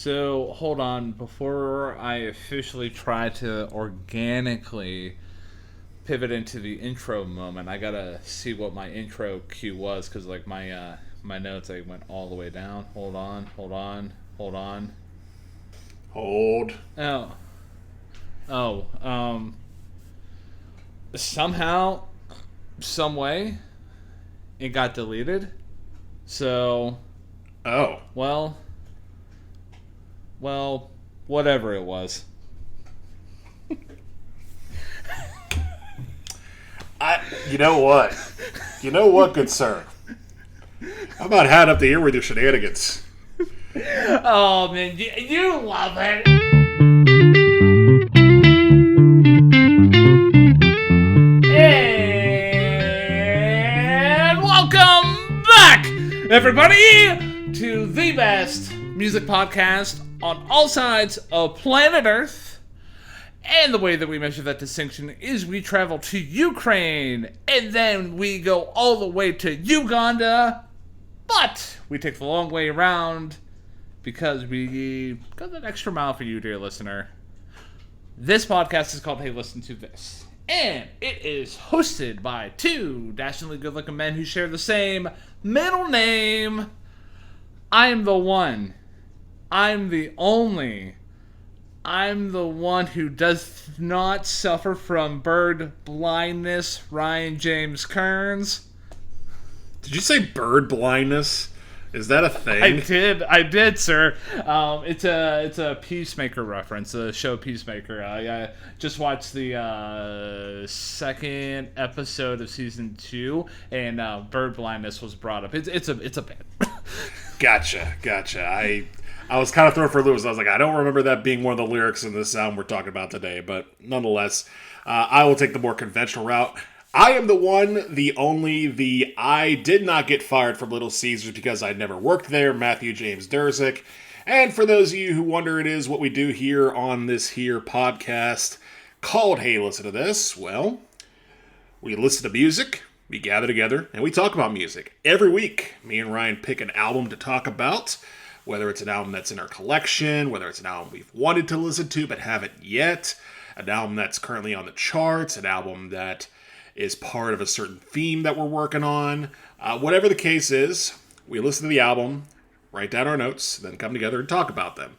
So, hold on. Before I officially try to organically pivot into the intro moment, I gotta see what my intro cue was, because, like, my notes, like, went all the way down. Hold on. Hold. Oh. Oh, somehow, some way, it got deleted. So, Oh. well, whatever it was. You know what? You know what, good sir? I'm about had up to here with your shenanigans. Oh man, you love it. And welcome back, everybody, to the best music podcast on all sides of planet Earth. And the way that we measure that distinction is we travel to Ukraine, and then we go all the way to Uganda, but we take the long way around because we go that extra mile for you, dear listener. This podcast is called Hey, Listen to This, and it is hosted by two dashingly good-looking men who share the same middle name. I'm the one. I'm the only. I'm the one who does not suffer from bird blindness, Ryan James Kearns. Did you say bird blindness? Is that a thing? I did, sir. It's a Peacemaker reference, the show Peacemaker. I just watched the second episode of season 2, and bird blindness was brought up. It's a bit. Gotcha. I was kind of thrown for a loop. I was like, I don't remember that being one of the lyrics in this album we're talking about today, but nonetheless, I will take the more conventional route. I am the one, the only, the I did not get fired from Little Caesars because I never worked there, Matthew James Durzik. And for those of you who wonder it is what we do here on this here podcast called Hey, Listen to This, well, we listen to music, we gather together, and we talk about music. Every week, me and Ryan pick an album to talk about, whether it's an album that's in our collection, whether it's an album we've wanted to listen to but haven't yet, an album that's currently on the charts, an album that is part of a certain theme that we're working on. Whatever the case is, we listen to the album, write down our notes, then come together and talk about them.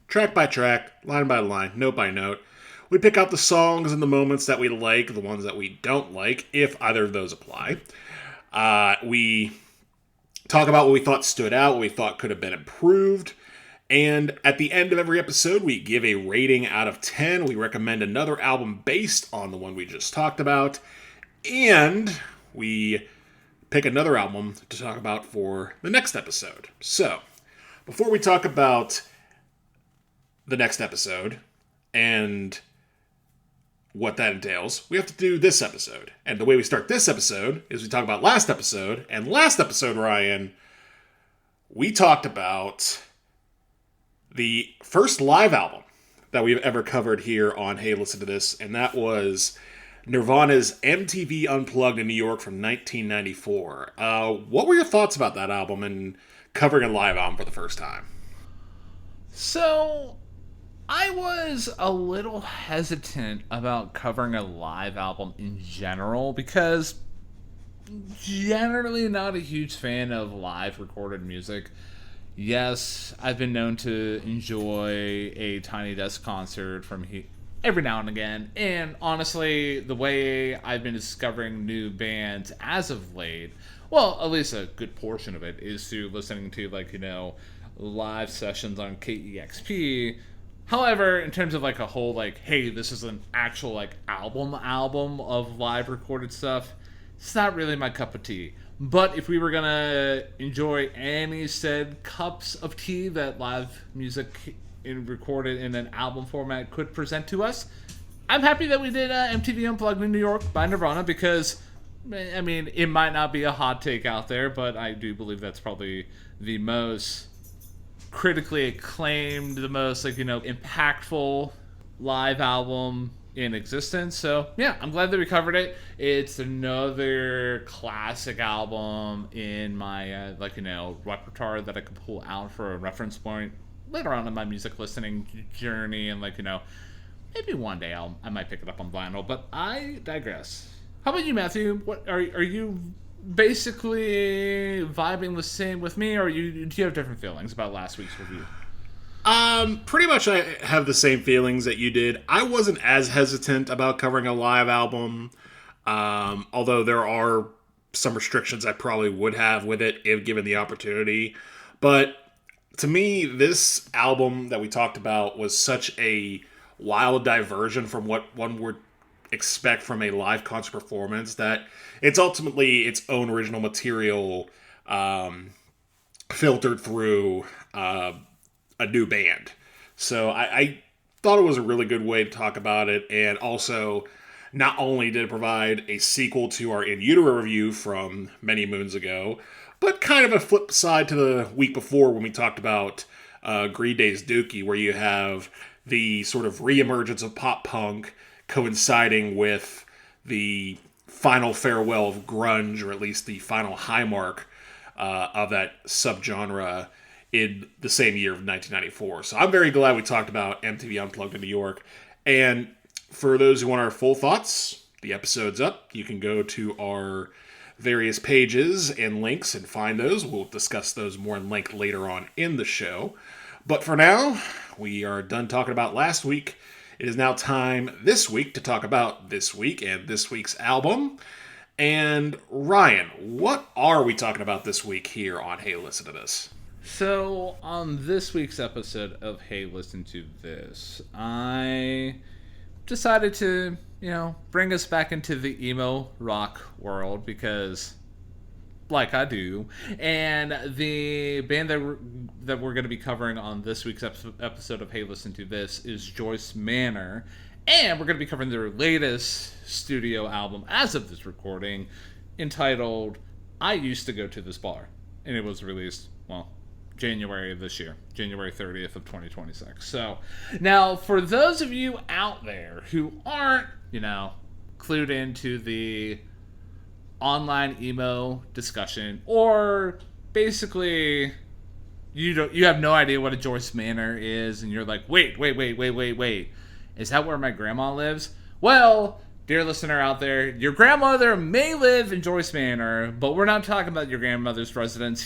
Track by track, line by line, note by note. We pick out the songs and the moments that we like, the ones that we don't like, if either of those apply. We talk about what we thought stood out, what we thought could have been improved. And at the end of every episode, we give a rating out of 10. We recommend another album based on the one we just talked about. And we pick another album to talk about for the next episode. So, before we talk about the next episode and what that entails, we have to do this episode. And the way we start this episode is we talk about last episode. And last episode, Ryan, we talked about the first live album that we've ever covered here on Hey, Listen to This. And that was Nirvana's MTV Unplugged in New York from 1994. What were your thoughts about that album and covering a live album for the first time? So, I was a little hesitant about covering a live album in general because generally not a huge fan of live recorded music. Yes, I've been known to enjoy a Tiny Desk concert from every now and again, and honestly, the way I've been discovering new bands as of late, well, at least a good portion of it, is through listening to, like, live sessions on KEXP. However, in terms of, like, a whole, like, hey, this is an actual, like, album of live recorded stuff, it's not really my cup of tea. But if we were gonna enjoy any said cups of tea that live music recorded in an album format could present to us, I'm happy that we did MTV Unplugged in New York by Nirvana, because, I mean, it might not be a hot take out there, but I do believe that's probably the most critically acclaimed, the most, like, impactful live album in existence. So yeah, I'm glad that we covered it. It's another classic album in my repertoire that I could pull out for a reference point later on in my music listening journey, and maybe one day I might pick it up on vinyl. But I digress. How about you, Matthew? What are you basically vibing the same with me, or do you have different feelings about last week's review? Pretty much I have the same feelings that you did. I wasn't as hesitant about covering a live album, although there are some restrictions I probably would have with it if given the opportunity. But to me, this album that we talked about was such a wild diversion from what one would expect from a live concert performance that it's ultimately its own original material, filtered through a new band. So I thought it was a really good way to talk about it, and also not only did it provide a sequel to our In Utero review from many moons ago, but kind of a flip side to the week before when we talked about Green Day's Dookie, where you have the sort of reemergence of pop punk coinciding with the final farewell of grunge, or at least the final high mark of that subgenre in the same year of 1994. So I'm very glad we talked about MTV Unplugged in New York. And for those who want our full thoughts, the episode's up. You can go to our various pages and links and find those. We'll discuss those more in length later on in the show. But for now, we are done talking about last week. It is now time this week to talk about this week and this week's album. And Ryan, what are we talking about this week here on Hey Listen to This? So, on this week's episode of Hey Listen to This, I decided to, bring us back into the emo rock world because, like I do, and the band that we're going to be covering on this week's episode of Hey Listen to This is Joyce Manor, and we're going to be covering their latest studio album as of this recording, entitled I Used to Go to This Bar, and it was released, January of this year, January 30th of 2026. So, now, for those of you out there who aren't, clued into the online emo discussion, or basically you have no idea what a Joyce Manor is, and you're like, wait, is that where my grandma lives? Well, dear listener out there, your grandmother may live in Joyce Manor, but we're not talking about your grandmother's residence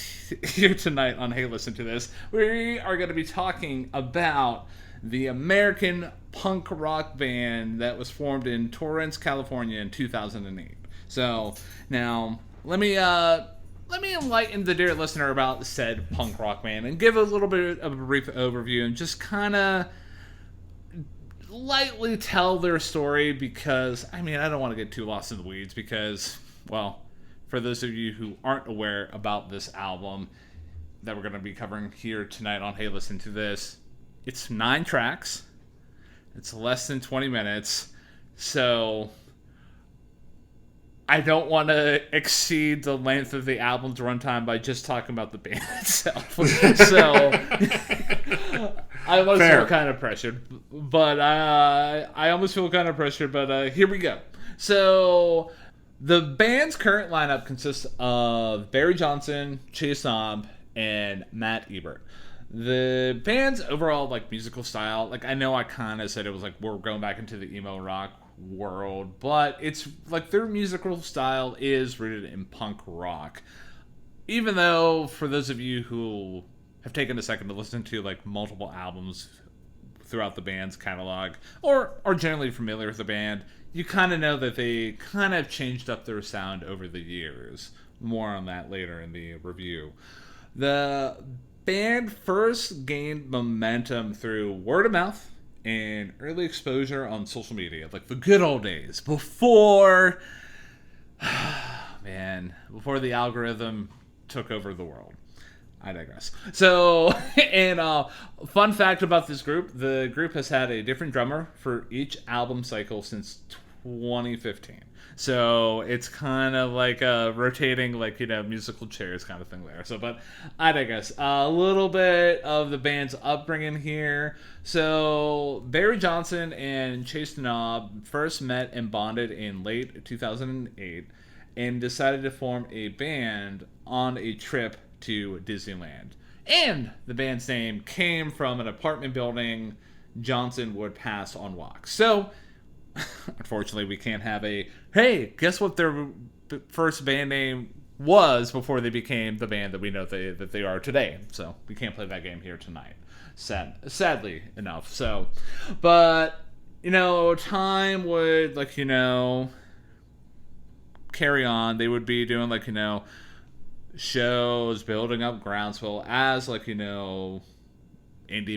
here tonight on Hey Listen to This. We are going to be talking about the American punk rock band that was formed in Torrance, California in 2008. So, now, let me enlighten the dear listener about said punk rock band and give a little bit of a brief overview and just kind of lightly tell their story because, I don't want to get too lost in the weeds because, for those of you who aren't aware about this album that we're going to be covering here tonight on Hey Listen to This, it's 9 tracks. It's less than 20 minutes. So I don't want to exceed the length of the album's runtime by just talking about the band itself. So I almost feel kind of pressured. But here we go. So the band's current lineup consists of Barry Johnson, Chase Knob, and Matt Ebert. The band's overall musical style, I know I kind of said it was we're going back into the emo rock world, but it's their musical style is rooted in punk rock. Even though, for those of you who have taken a second to listen to multiple albums throughout the band's catalog, or are generally familiar with the band, you kind of know that they kind of changed up their sound over the years. More on that later in the review. The band first gained momentum through word of mouth and early exposure on social media, the good old days before the algorithm took over the world. I digress. So, and fun fact about this group, the group has had a different drummer for each album cycle since 2015. So it's kind of rotating, musical chairs kind of thing there. So, but I digress. A little bit of the band's upbringing here. So Barry Johnson and Chase Knob first met and bonded in late 2008 and decided to form a band on a trip to Disneyland. And the band's name came from an apartment building Johnson would pass on walks. So, unfortunately, we can't have a, hey, guess what their first band name was before they became the band that we know that they are today. So, we can't play that game here tonight. Sadly enough. So, but, time would, carry on. They would be doing, shows, building up groundswell as, indie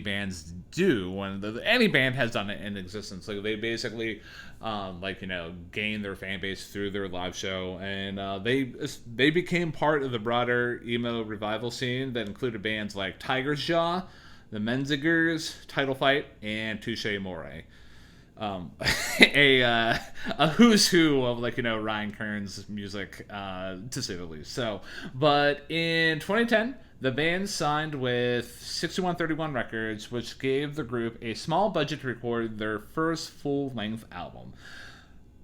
bands do when any band has done it in existence. Like, they basically gain their fan base through their live show, and they became part of the broader emo revival scene that included bands like Tiger's Jaw, the Menzingers, Title Fight, and Touché Amoré. A who's who of Ryan Kern's music, to say the least. So, but in 2010, the band signed with 6131 Records, which gave the group a small budget to record their first full-length album.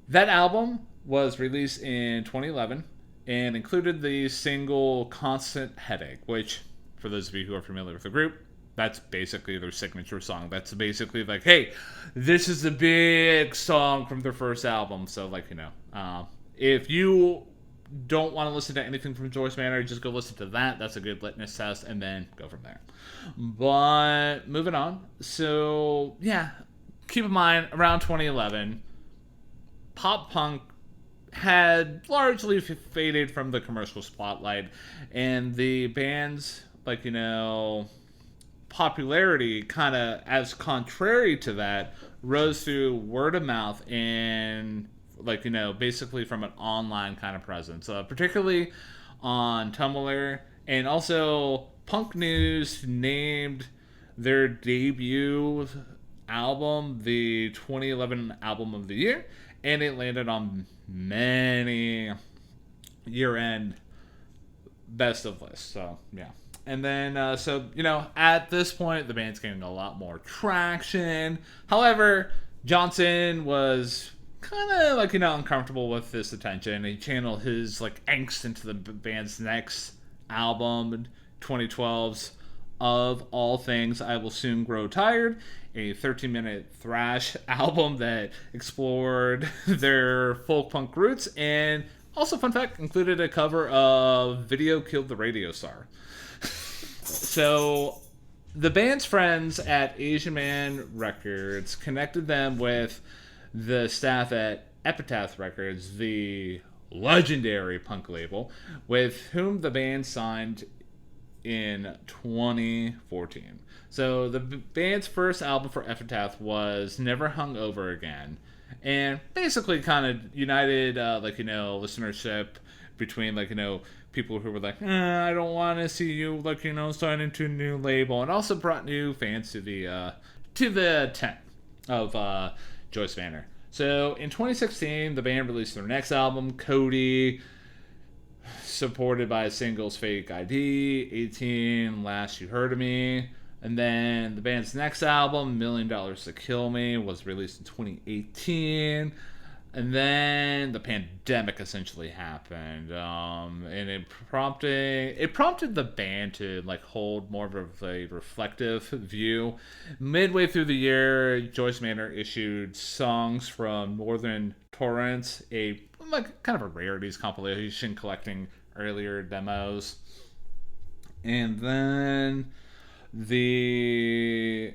That album was released in 2011 and included the single "Constant Headache," which, for those of you who are familiar with the group, that's basically their signature song. That's basically hey, this is the big song from their first album. So, if you don't want to listen to anything from Joyce Manor, just go listen to that. That's a good litmus test, and then go from there. But, moving on. So, yeah, keep in mind, around 2011, pop punk had largely faded from the commercial spotlight, and the band's, popularity kind of, as contrary to that, rose through word of mouth and basically from an online kind of presence, particularly on Tumblr. And also, Punk News named their debut album the 2011 album of the year, and it landed on many year-end best of lists. So, yeah. And then, at this point, the band's getting a lot more traction. However, Johnson was kind of, uncomfortable with this attention. He channeled his, angst into the band's next album, 2012's Of All Things, I Will Soon Grow Tired, a 13-minute thrash album that explored their folk punk roots, and also, fun fact, included a cover of Video Killed the Radio Star. So, the band's friends at Asian Man Records connected them with the staff at Epitaph Records, the legendary punk label, with whom the band signed in 2014. So, the band's first album for Epitaph was Never Hung Over Again, and basically kind of united, listenership between, people who were I don't want to see you, sign into a new label, and also brought new fans to the tent of Joyce Manor. So, in 2016, the band released their next album, Cody, supported by singles Fake ID, 18, Last You Heard of Me. And then the band's next album, $1 Million to Kill Me, was released in 2018. And then the pandemic essentially happened, and it prompted the band to hold more of a reflective view. Midway through the year, Joyce Manor issued Songs from Northern Torrents, a kind of a rarities compilation collecting earlier demos. And then the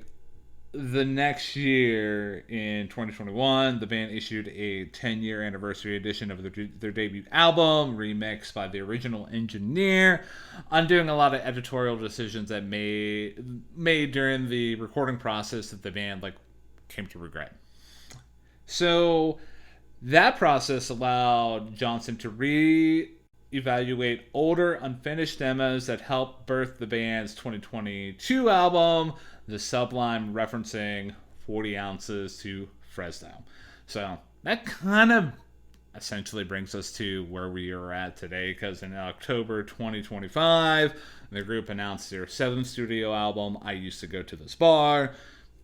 next year, in 2021, the band issued a 10-year anniversary edition of their debut album, remixed by the original engineer, undoing a lot of editorial decisions that made during the recording process that the band came to regret. So that process allowed Johnson to reevaluate older unfinished demos that helped birth the band's 2022 album, The Sublime, referencing 40 ounces to Fresno. So that kind of essentially brings us to where we are at today, because in October 2025, the group announced their 7th studio album, I Used to Go to This Bar.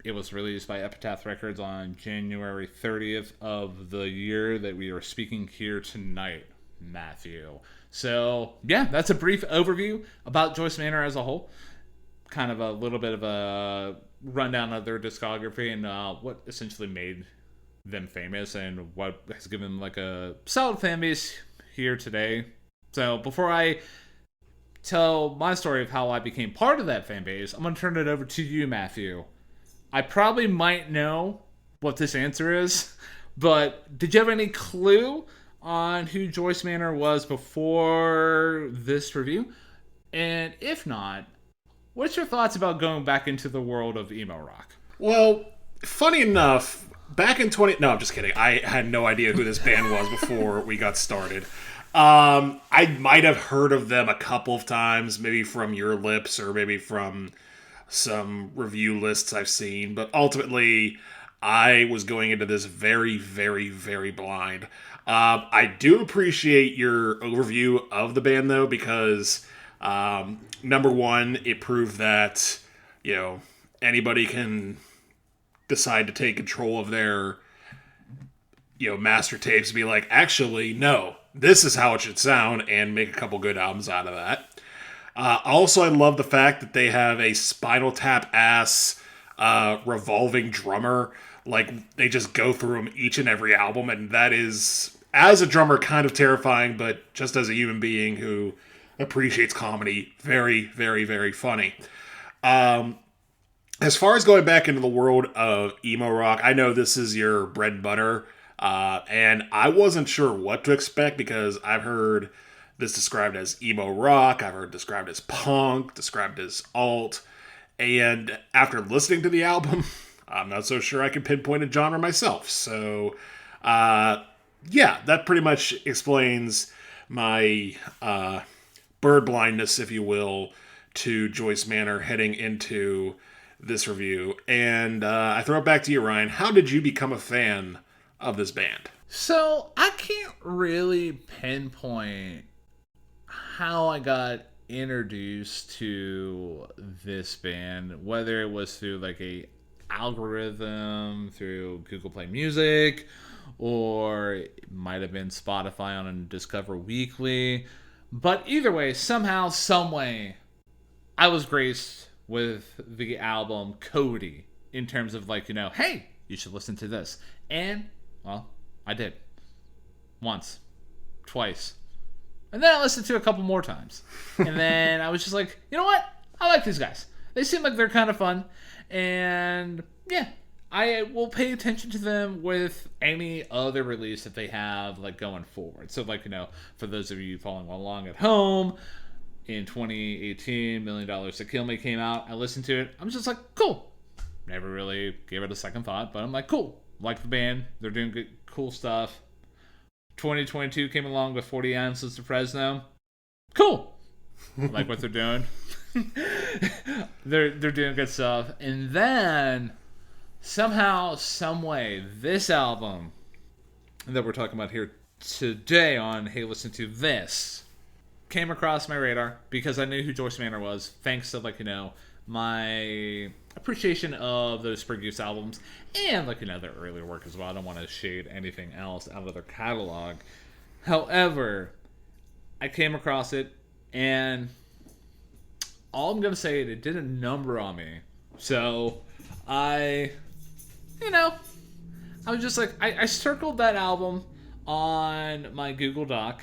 It was released by Epitaph Records on January 30th of the year that we are speaking here tonight, Matthew. So, yeah, that's a brief overview about Joyce Manor as a whole. kind of a little bit of a rundown of their discography and what essentially made them famous and what has given them like a solid fan base here today. So before I tell my story of how I became part of that fan base, I'm going to turn it over to you, Matthew. I probably might know what this answer is, but did you have any clue on who Joyce Manor was before this review? And if not, what's your thoughts about going back into the world of emo rock? Well, funny enough, back in 20... No, I'm just kidding. I had no idea who this band was before we got started. I might have heard of them a couple of times, maybe from your lips or maybe from some review lists I've seen, but ultimately I was going into this very, very, very blind. I do appreciate your overview of the band, though, because number one, it proved that, you know, anybody can decide to take control of their, you know, master tapes and be like, actually, no, this is how it should sound, and make a couple good albums out of that. Also, I love the fact that they have a Spinal Tap-ass revolving drummer. Like, they just go through them each and every album, and that is, as a drummer, kind of terrifying, but just as a human being who appreciates comedy, very, very, very funny. As far as going back into the world of emo rock, I know this is your bread and butter, and I wasn't sure what to expect because I've heard this described as emo rock, I've heard described as punk, described as alt, and after listening to the album, I'm not so sure I can pinpoint a genre myself. So, yeah, that pretty much explains my bird blindness, if you will, to Joyce Manor heading into this review. And I throw it back to you, Ryan. How did you become a fan of this band? So, I can't really pinpoint how I got introduced to this band, whether it was through like a algorithm through Google Play Music, or it might have been Spotify on a Discover Weekly. But either way, somehow, someway, I was graced with the album Cody in terms of like, you know, hey, you should listen to this. And, well, I did. Once. Twice. And then I listened to it a couple more times. And then I was just like, you know what? I like these guys. They seem like they're kind of fun. And yeah, I will pay attention to them with any other release that they have like going forward. So like, you know, for those of you following along at home, in 2018, $1 Million to Kill Me came out. I listened to it. I'm just like, cool. Never really gave it a second thought, but I'm like, cool. Like the band. They're doing good, cool stuff. 2022 came along with 40 Ounces to Fresno. Cool. I like what they're doing. They're doing good stuff. And then somehow, some way, this album that we're talking about here today on Hey Listen to This came across my radar because I knew who Joyce Manor was, thanks to, like, you know, my appreciation of those Spring Goose albums and, like, you know, their earlier work as well. I don't want to shade anything else out of their catalog. However, I came across it, and all I'm going to say is it did a number on me. So, I was just like, I circled that album on my Google Doc,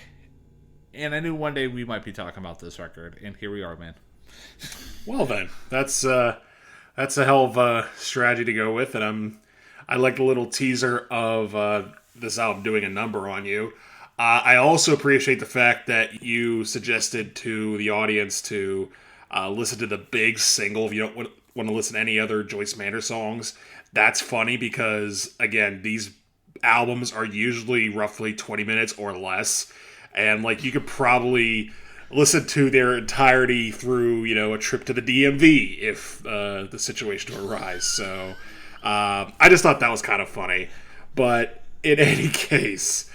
and I knew one day we might be talking about this record, and here we are, man. Well then, that's a hell of a strategy to go with, and I like the little teaser of this album doing a number on you. I also appreciate the fact that you suggested to the audience to listen to the big single if you don't want to listen to any other Joyce Manor songs. That's funny because, again, these albums are usually roughly 20 minutes or less, and like you could probably listen to their entirety through, you know, a trip to the DMV if the situation to arise. So I just thought that was kind of funny. But in any case,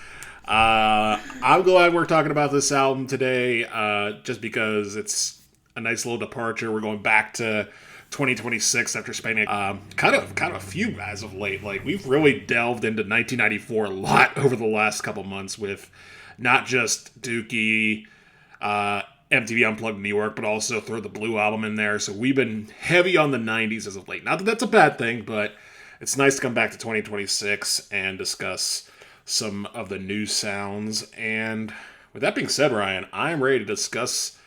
I'm glad we're talking about this album today, just because it's a nice little departure. We're going back to 2026 after spending kind of a few as of late. Like, we've really delved into 1994 a lot over the last couple months with not just Dookie, MTV Unplugged New York, but also throw the Blue album in there. So we've been heavy on the 90s as of late. Not that that's a bad thing, but it's nice to come back to 2026 and discuss some of the new sounds. And with that being said, Ryan, I'm ready to discuss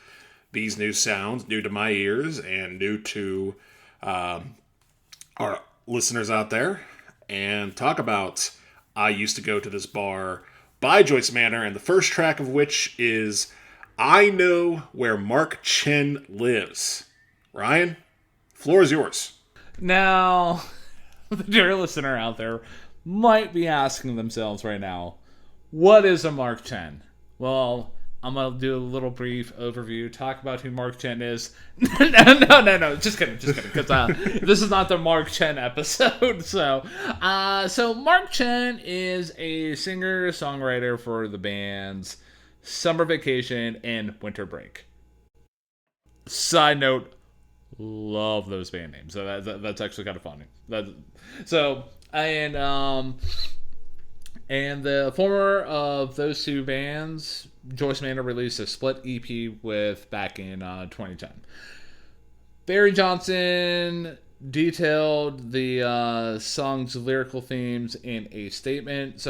these new sounds, new to my ears and new to our listeners out there, and talk about I Used to Go to This Bar by Joyce Manor, and the first track of which is I Know Where Mark Chen Lives. Ryan, floor is yours. Now, the dear listener out there might be asking themselves right now, what is a Mark Chen? Well, I'm going to do a little brief overview, talk about who Mark Chen is. No, just kidding, because this is not the Mark Chen episode. So Mark Chen is a singer-songwriter for the bands Summer Vacation and Winter Break. Side note, love those band names. So that's actually kind of funny. And the former of those two bands, Joyce Manor, released a split EP with back in 2010. Barry Johnson detailed the song's lyrical themes in a statement.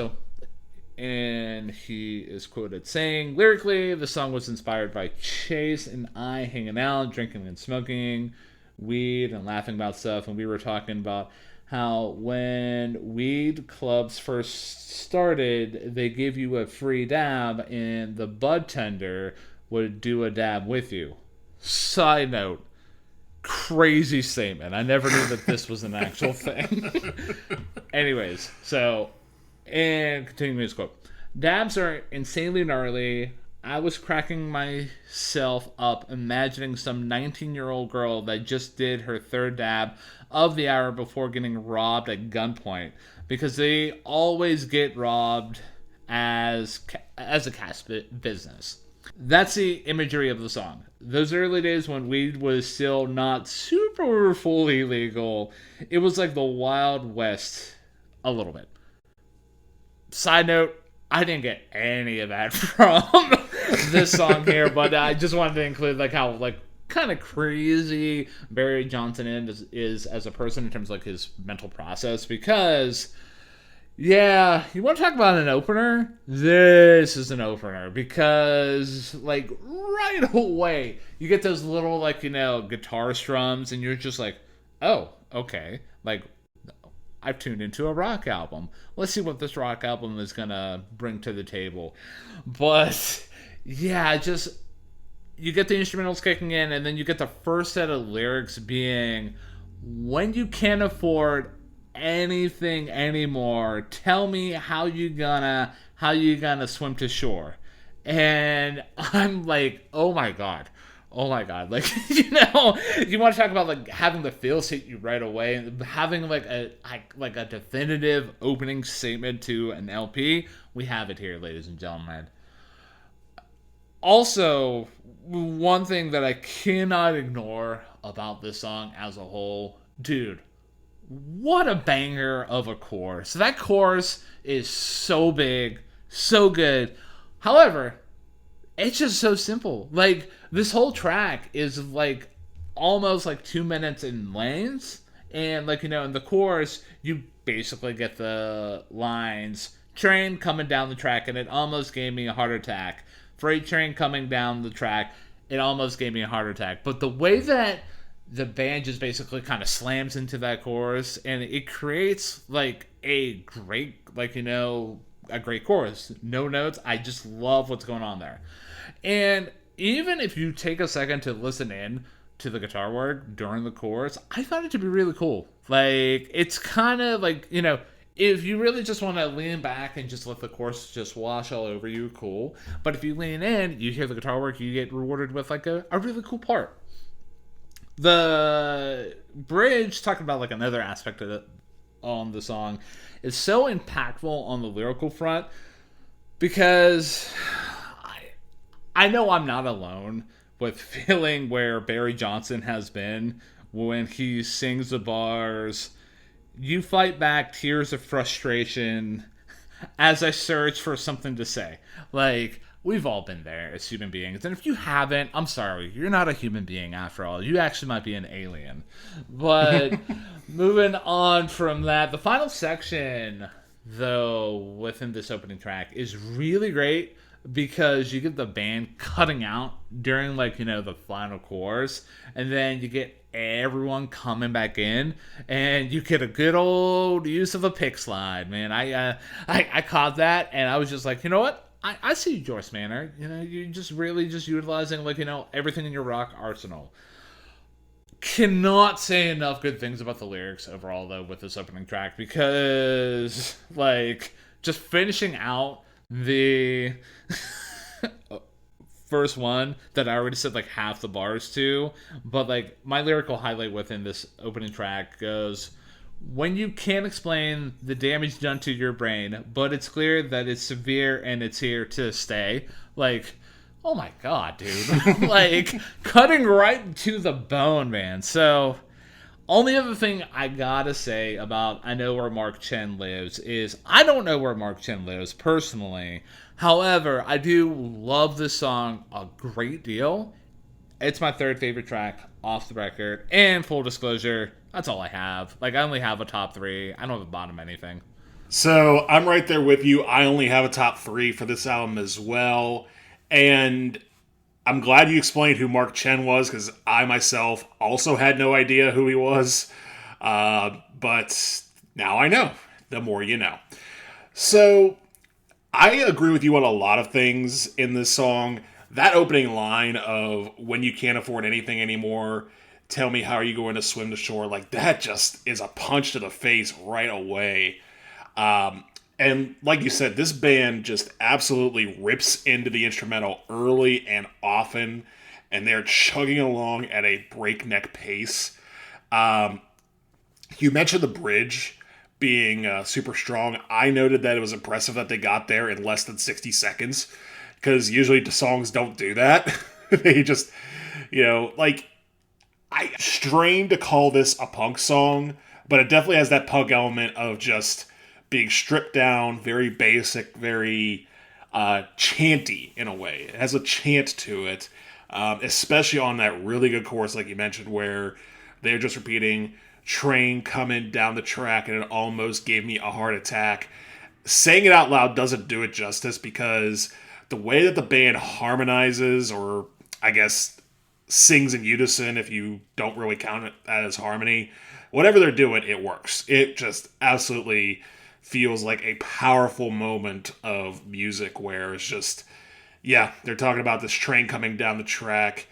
And he is quoted saying, lyrically, the song was inspired by Chase and I hanging out, drinking and smoking weed and laughing about stuff. And we were talking about how when weed clubs first started, they give you a free dab and the bud tender would do a dab with you. Side note, crazy statement. I never knew that this was an actual thing. Anyways, and continuing his quote. Dabs are insanely gnarly. I was cracking myself up imagining some 19-year-old girl that just did her third dab of the hour before getting robbed at gunpoint, because they always get robbed as a cash business. That's the imagery of the song. Those early days when weed was still not super fully legal, it was like the Wild West a little bit. Side note, I didn't get any of that from this song here, but I just wanted to include how kind of crazy Barry Johnson is as a person in terms of his mental process, because yeah, you want to talk about an opener? This is an opener, because right away you get those little guitar strums and you're just like, oh, okay, I've tuned into a rock album. Let's see what this rock album is going to bring to the table. But, yeah, you get the instrumentals kicking in, and then you get the first set of lyrics being, when you can't afford anything anymore, tell me how you gonna swim to shore. And I'm like, oh my god. You want to talk about having the feels hit you right away, and having a definitive opening statement to an LP. We have it here, ladies and gentlemen. Also, one thing that I cannot ignore about this song as a whole, dude, what a banger of a chorus. That chorus is so big, so good. However, it's just so simple. This whole track is almost 2 minutes in length, and in the chorus you basically get the lines, train coming down the track and it almost gave me a heart attack, freight train coming down the track, it almost gave me a heart attack. But the way that the band just basically kind of slams into that chorus, and it creates a great a great chorus, no notes. I just love what's going on there. And even if you take a second to listen in to the guitar work during the chorus, I found it to be really cool. It's kind of if you really just want to lean back and just let the chorus just wash all over you, cool. But if you lean in, you hear the guitar work, you get rewarded with a really cool part. The bridge, talking about another aspect of it on the song, is so impactful on the lyrical front, because I know I'm not alone with feeling where Barry Johnson has been when he sings the bars, "You fight back tears of frustration as I search for something to say." we've all been there as human beings. And if you haven't, I'm sorry. You're not a human being after all. You actually might be an alien. But moving on from that, the final section, though, within this opening track is really great because you get the band cutting out during, like, the final chorus. And then you get everyone coming back in, and you get a good old use of a pick slide, man. I caught that, and I was just like, you know what? I see you, Joyce Manor. You just really just utilizing, like, everything in your rock arsenal. Cannot say enough good things about the lyrics overall, though, with this opening track, because, like, just finishing out the first one that I already said, like, half the bars to, but, like, my lyrical highlight within this opening track goes, when you can't explain the damage done to your brain, but it's clear that it's severe and it's here to stay. Like, oh my god, dude. Like, cutting right to the bone, man. So, only other thing I gotta say about I Know Where Mark Chen Lives is I don't know where Mark Chen lives personally. However, I do love this song a great deal. It's my third favorite track off the record. And full disclosure, that's all I have. Like, I only have a top 3. I don't have a bottom anything. So I'm right there with you. I only have a top 3 for this album as well. And I'm glad you explained who Mark Chen was, because I myself also had no idea who he was. But now I know. The more you know. So I agree with you on a lot of things in this song. That opening line of, when you can't afford anything anymore, tell me how are you going to swim to shore, like, that just is a punch to the face right away. And like you said, this band just absolutely rips into the instrumental early and often, and they're chugging along at a breakneck pace. You mentioned the bridge being super strong. I noted that it was impressive that they got there in less than 60 seconds, because usually the songs don't do that. They just, like, I strain to call this a punk song, but it definitely has that punk element of just being stripped down, very basic, very chanty in a way. It has a chant to it, especially on that really good chorus, like you mentioned, where they're just repeating, train coming down the track, and it almost gave me a heart attack. Saying it out loud doesn't do it justice, because the way that the band harmonizes, or I guess sings in unison if you don't really count it as harmony, whatever they're doing, it works. It just absolutely feels like a powerful moment of music where it's just, yeah, they're talking about this train coming down the track,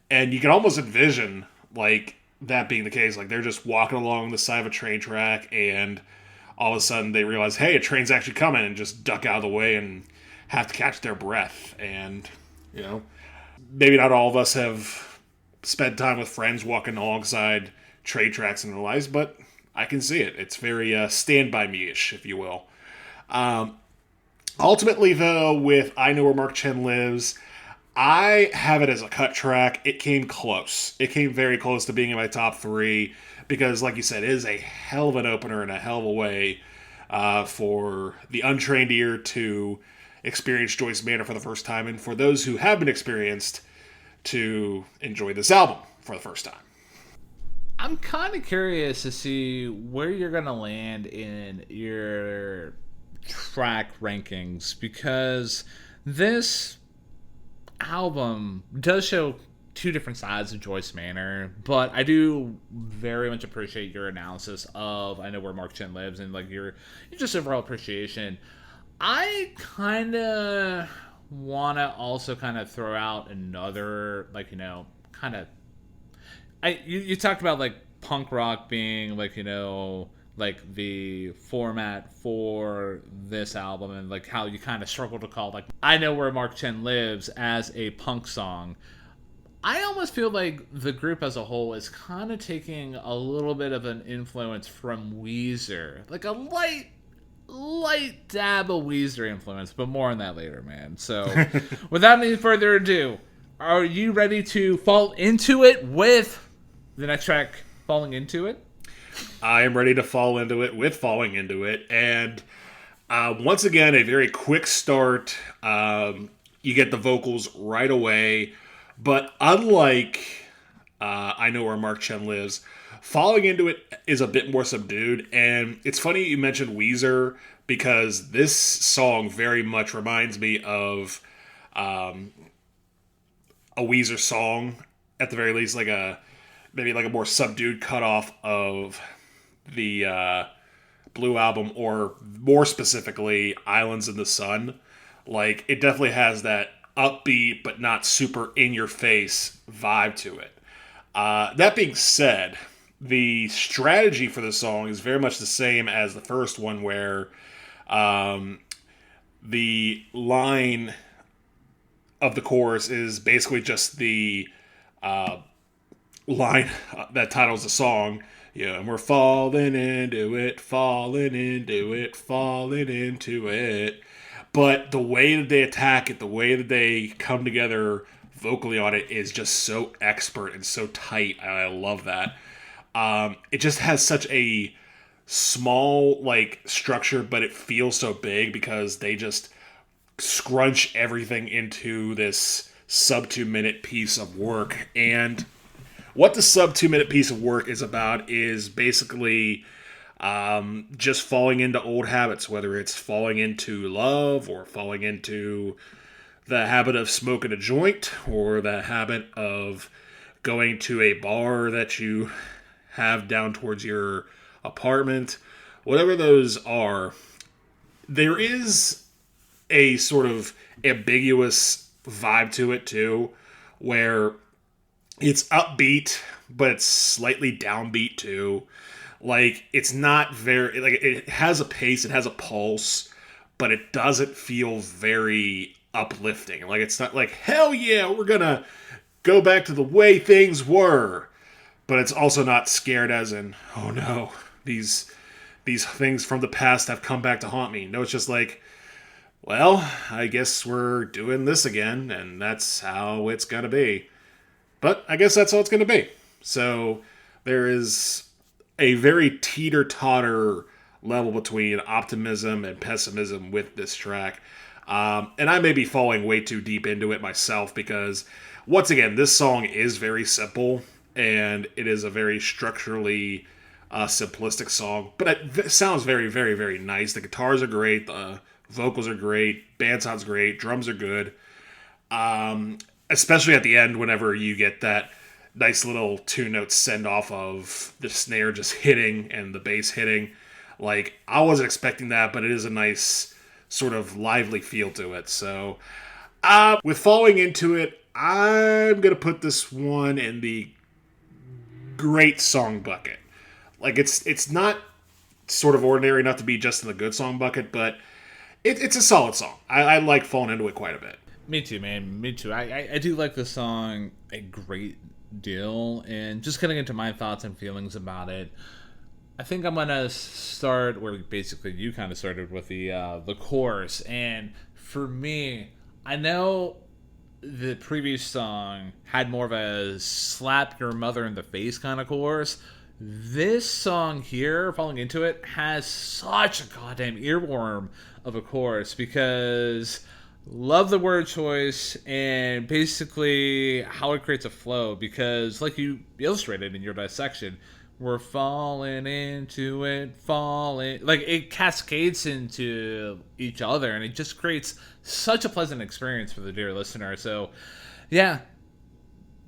and you can almost envision, like, that being the case. Like, they're just walking along the side of a train track, and all of a sudden they realize, hey, a train's actually coming, and just duck out of the way and have to catch their breath. And, maybe not all of us have spent time with friends walking alongside train tracks in their lives, but I can see it. It's very Stand By Me-ish, if you will. Ultimately, though, with I Know Where Mark Chen Lives, I have it as a cut track. It came close. It came very close to being in my top 3, because, like you said, it is a hell of an opener and a hell of a way for the untrained ear to experience Joyce Manor for the first time, and for those who have been experienced to enjoy this album for the first time. I'm kind of curious to see where you're going to land in your track rankings, because this album does show two different sides of Joyce Manor, but I do very much appreciate your analysis of I Know Where Mark Chen Lives, and, like, your just overall appreciation. I kind of want to also kind of throw out another, like, kind of, you talked about, like, punk rock being, like, like, the format for this album, and, like, how you kind of struggle to call, like, I Know Where Mark Chen Lives as a punk song. I almost feel like the group as a whole is kind of taking a little bit of an influence from Weezer, like a light dab of Weezer influence, but more on that later, man. So, without any further ado, are you ready to fall into it with the next track, Falling Into It? I am ready to fall into it with Falling Into It, and once again, a very quick start. You get the vocals right away. But unlike I Know Where Mark Chen Lives, Falling Into It is a bit more subdued. And it's funny you mentioned Weezer, because this song very much reminds me of a Weezer song, at the very least, like maybe like a more subdued cutoff of the Blue Album, or more specifically, Islands in the Sun. Like, it definitely has that upbeat but not super in your face vibe to it. That being said, the strategy for the song is very much the same as the first one, where the line of the chorus is basically just the line that titles the song. Yeah, and we're falling into it, falling into it, falling into it. But the way that they attack it, the way that they come together vocally on it is just so expert and so tight. I love that. It just has such a small like structure, but it feels so big because they just scrunch everything into this sub 2 minute piece of work. And what the sub 2 minute piece of work is about is basically just falling into old habits, whether it's falling into love or falling into the habit of smoking a joint or the habit of going to a bar that you have down towards your apartment. Whatever those are, there is a sort of ambiguous vibe to it too, where it's upbeat, but it's slightly downbeat too. Like, it's not very, like, it has a pace, it has a pulse, but it doesn't feel very uplifting. Like, it's not like, hell yeah, we're gonna go back to the way things were. But it's also not scared as in, oh no, these things from the past have come back to haunt me. No, it's just like, well, I guess we're doing this again, and that's how it's gonna be. But I guess that's how it's gonna be. So there is a very teeter-totter level between optimism and pessimism with this track. And I may be falling way too deep into it myself because, once again, this song is very simple, and it is a very structurally simplistic song, but it sounds very, very, very nice. The guitars are great, the vocals are great, band sounds great, drums are good. Especially at the end, whenever you get that nice little 2 note send off of the snare just hitting and the bass hitting. Like, I wasn't expecting that, but it is a nice sort of lively feel to it. So, with Falling Into It, I'm going to put this one in the great song bucket. Like, it's not sort of ordinary enough to be just in the good song bucket, but it's a solid song. I like Falling Into It quite a bit. Me too, man. Me too. I do like the song a great deal, and just getting into my thoughts and feelings about it, I think I'm gonna start where basically you kind of started with the chorus. And for me, I know the previous song had more of a slap your mother in the face kind of chorus. This song here, Falling Into It, has such a goddamn earworm of a chorus because love the word choice and basically how it creates a flow, because like you illustrated in your dissection, we're falling into it, falling, like it cascades into each other, and it just creates such a pleasant experience for the dear listener. So yeah,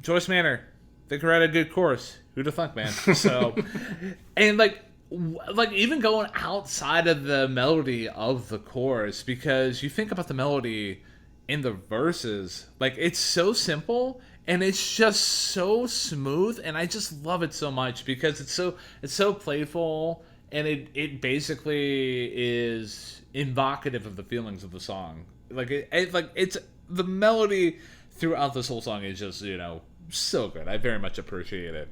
Joyce Manor, they could write a good chorus. Who'd have thunk, man? So and like even going outside of the melody of the chorus, because you think about the melody in the verses, like it's so simple and it's just so smooth, and I just love it so much because it's so playful, and it basically is evocative of the feelings of the song. Like it's the melody throughout this whole song is just, so good. I very much appreciate it.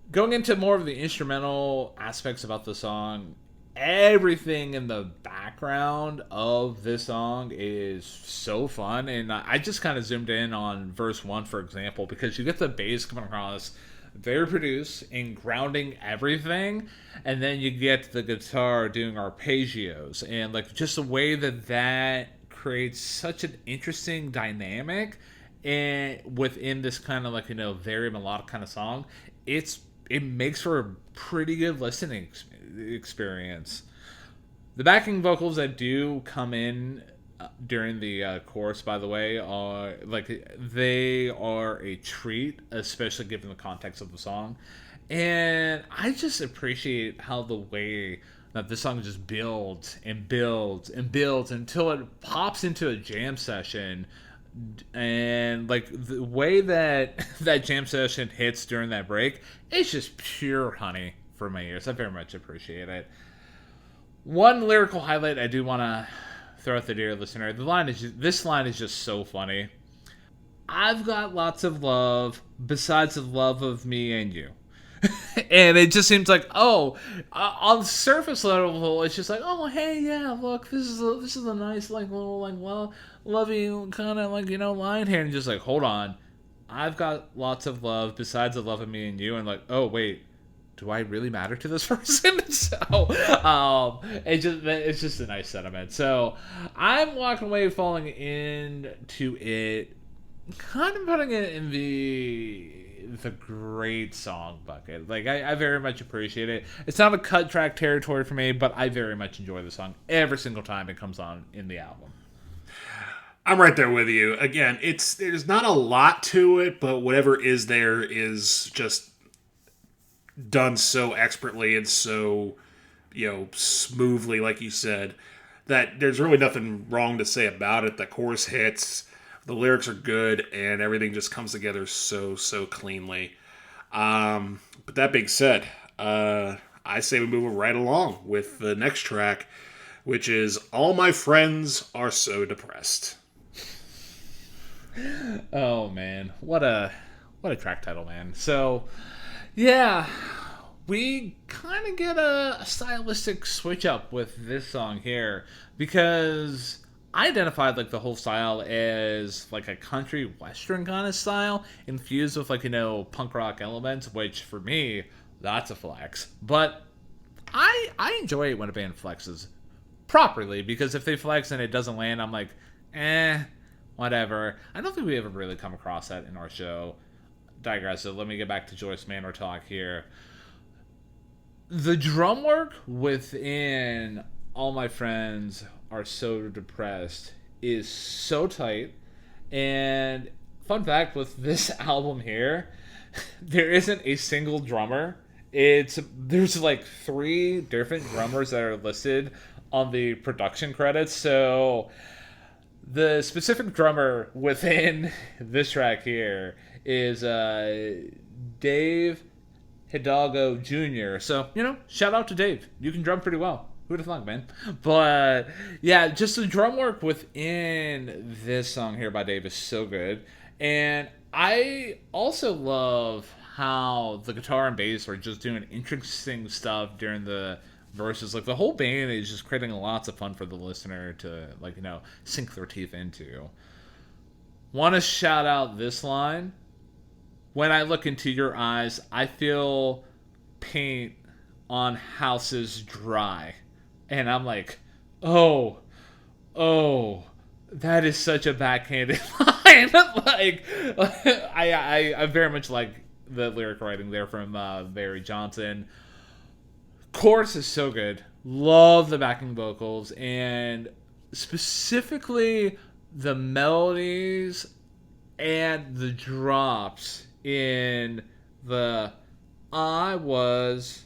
Going into more of the instrumental aspects about the song, everything in the background of this song is so fun. And I just kind of zoomed in on verse 1, for example, because you get the bass coming across, very produced and grounding everything. And then you get the guitar doing arpeggios. And like just the way that creates such an interesting dynamic and within this kind of like, very melodic kind of song. It makes for a pretty good listening experience. The backing vocals that do come in during the chorus, by the way, are they are a treat, especially given the context of the song. And I just appreciate how the way that this song just builds and builds and builds until it pops into a jam session. And like the way that that jam session hits during that break, it's just pure honey for my ears. I very much appreciate it. One lyrical highlight I do want to throw at the dear listener. This line is just so funny. I've got lots of love besides the love of me and you. And it just seems like, on the surface level, it's just like, oh, hey, yeah, look, this is a nice, like, little, like, well, loving kind of, like, line here. And just like, hold on, I've got lots of love besides the love of me and you. And like, oh, wait, do I really matter to this person? So, it's just a nice sentiment. So, I'm walking away falling into it, kind of putting it in the great song bucket. Like, I very much appreciate it. It's not a cut track territory for me, but I very much enjoy the song every single time it comes on in the album. I'm right there with you. Again, there's not a lot to it, but whatever is there is just done so expertly and so, smoothly, like you said, that there's really nothing wrong to say about it. The chorus hits, the lyrics are good, and everything just comes together so cleanly. But that being said, I say we move right along with the next track, which is All My Friends Are So Depressed. Oh, man. What a track title, man. So, yeah, we kind of get a stylistic switch up with this song here, because I identified like the whole style as like a country western kind of style infused with like, punk rock elements, which for me, that's a flex. But I enjoy it when a band flexes properly, because if they flex and it doesn't land, I'm like, whatever. I don't think we ever really come across that in our show. Digressive. Let me get back to Joyce Manor talk here. The drum work within All My Friends Are So Depressed is so tight. And fun fact with this album here, there isn't a single drummer. There's like 3 different drummers that are listed on the production credits. So the specific drummer within this track here is Dave Hidalgo Jr. So, shout out to Dave. You can drum pretty well. Who'd have thought, man? But, yeah, just the drum work within this song here by Dave is so good. And I also love how the guitar and bass are just doing interesting stuff during the verses. Like, the whole band is just creating lots of fun for the listener to, like, sink their teeth into. Want to shout out this line. When I look into your eyes, I feel paint on houses dry. And I'm like, oh, that is such a backhanded line. Like, I very much like the lyric writing there from Barry Johnson. Chorus is so good. Love the backing vocals, and specifically the melodies and the drops in the I was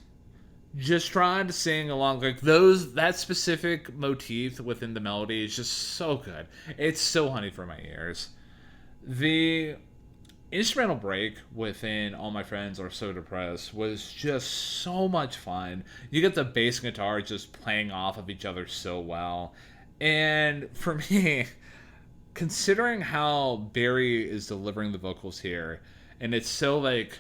just trying to sing along, like that specific motif within the melody is just so good. It's so honey for my ears. The instrumental break within All My Friends Are So Depressed was just so much fun. You get the bass and guitar just playing off of each other so well. And for me, considering how Barry is delivering the vocals here, and it's so like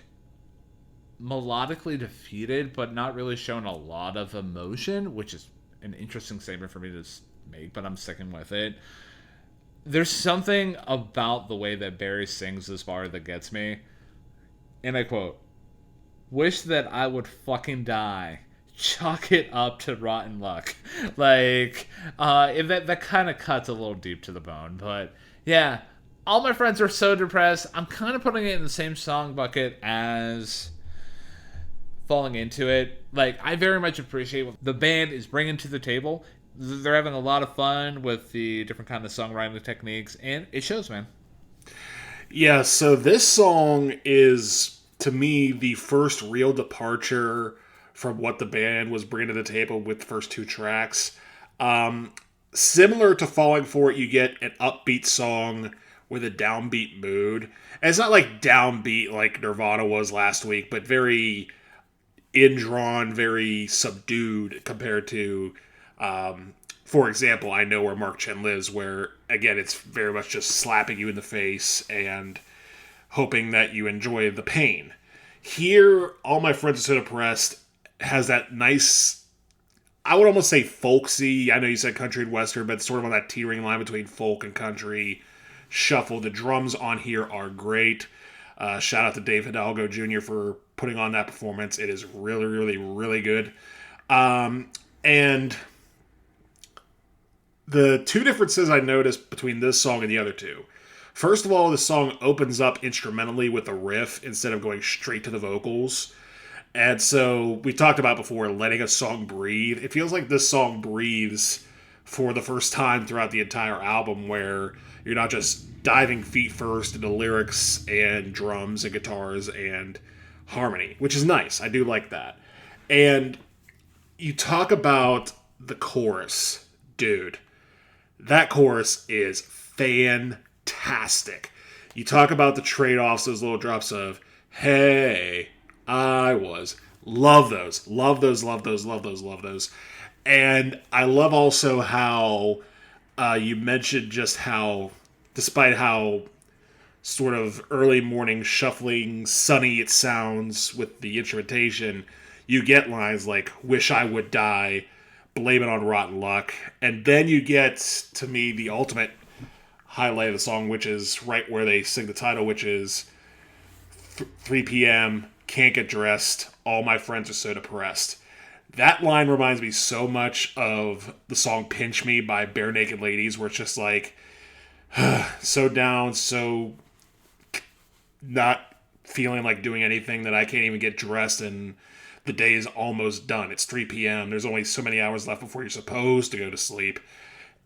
melodically defeated, but not really showing a lot of emotion, which is an interesting statement for me to make, but I'm sticking with it. There's something about the way that Barry sings this bar that gets me. And I quote, "Wish that I would fucking die chalk it up to rotten luck. That kind of cuts a little deep to the bone. But yeah, all my friends are so depressed. I'm kind of putting it in the same song bucket as Falling Into It. I very much appreciate what the band is bringing to the table. They're having a lot of fun with the different kind of songwriting techniques, and it shows, man. Yeah, so this song is, to me, the first real departure from what the band was bringing to the table with the first 2 tracks. Similar to Falling For It, you get an upbeat song with a downbeat mood. And it's not downbeat like Nirvana was last week, but very indrawn, very subdued compared to, for example, I Know Where Mark Chen Lives, where, again, it's very much just slapping you in the face and hoping that you enjoy the pain. Here, All My Friends Are So Depressed has that nice, I would almost say folksy, I know you said country and western, but it's sort of on that teetering line between folk and country shuffle. The drums on here are great. Shout out to Dave Hidalgo Jr. for putting on that performance. It is really, really, really good. And the 2 differences I noticed between this song and the other 2. First of all, the song opens up instrumentally with a riff instead of going straight to the vocals. And so we talked about before letting a song breathe. It feels like this song breathes for the first time throughout the entire album, where you're not just diving feet first into lyrics and drums and guitars and harmony, which is nice. I do like that. And you talk about the chorus. Dude, that chorus is fantastic. You talk about the trade-offs, those little drops of, hey, I was. Love those. Love those, love those, love those, love those. And I love also how you mentioned just how, despite how sort of early morning shuffling, sunny it sounds with the instrumentation, you get lines like, wish I would die, blame it on rotten luck. And then you get, to me, the ultimate highlight of the song, which is right where they sing the title, which is 3 p.m., can't get dressed, all my friends are so depressed. That line reminds me so much of the song Pinch Me by Bare Naked Ladies, where it's just so down, so not feeling like doing anything that I can't even get dressed, and the day is almost done. It's 3 p.m. There's only so many hours left before you're supposed to go to sleep,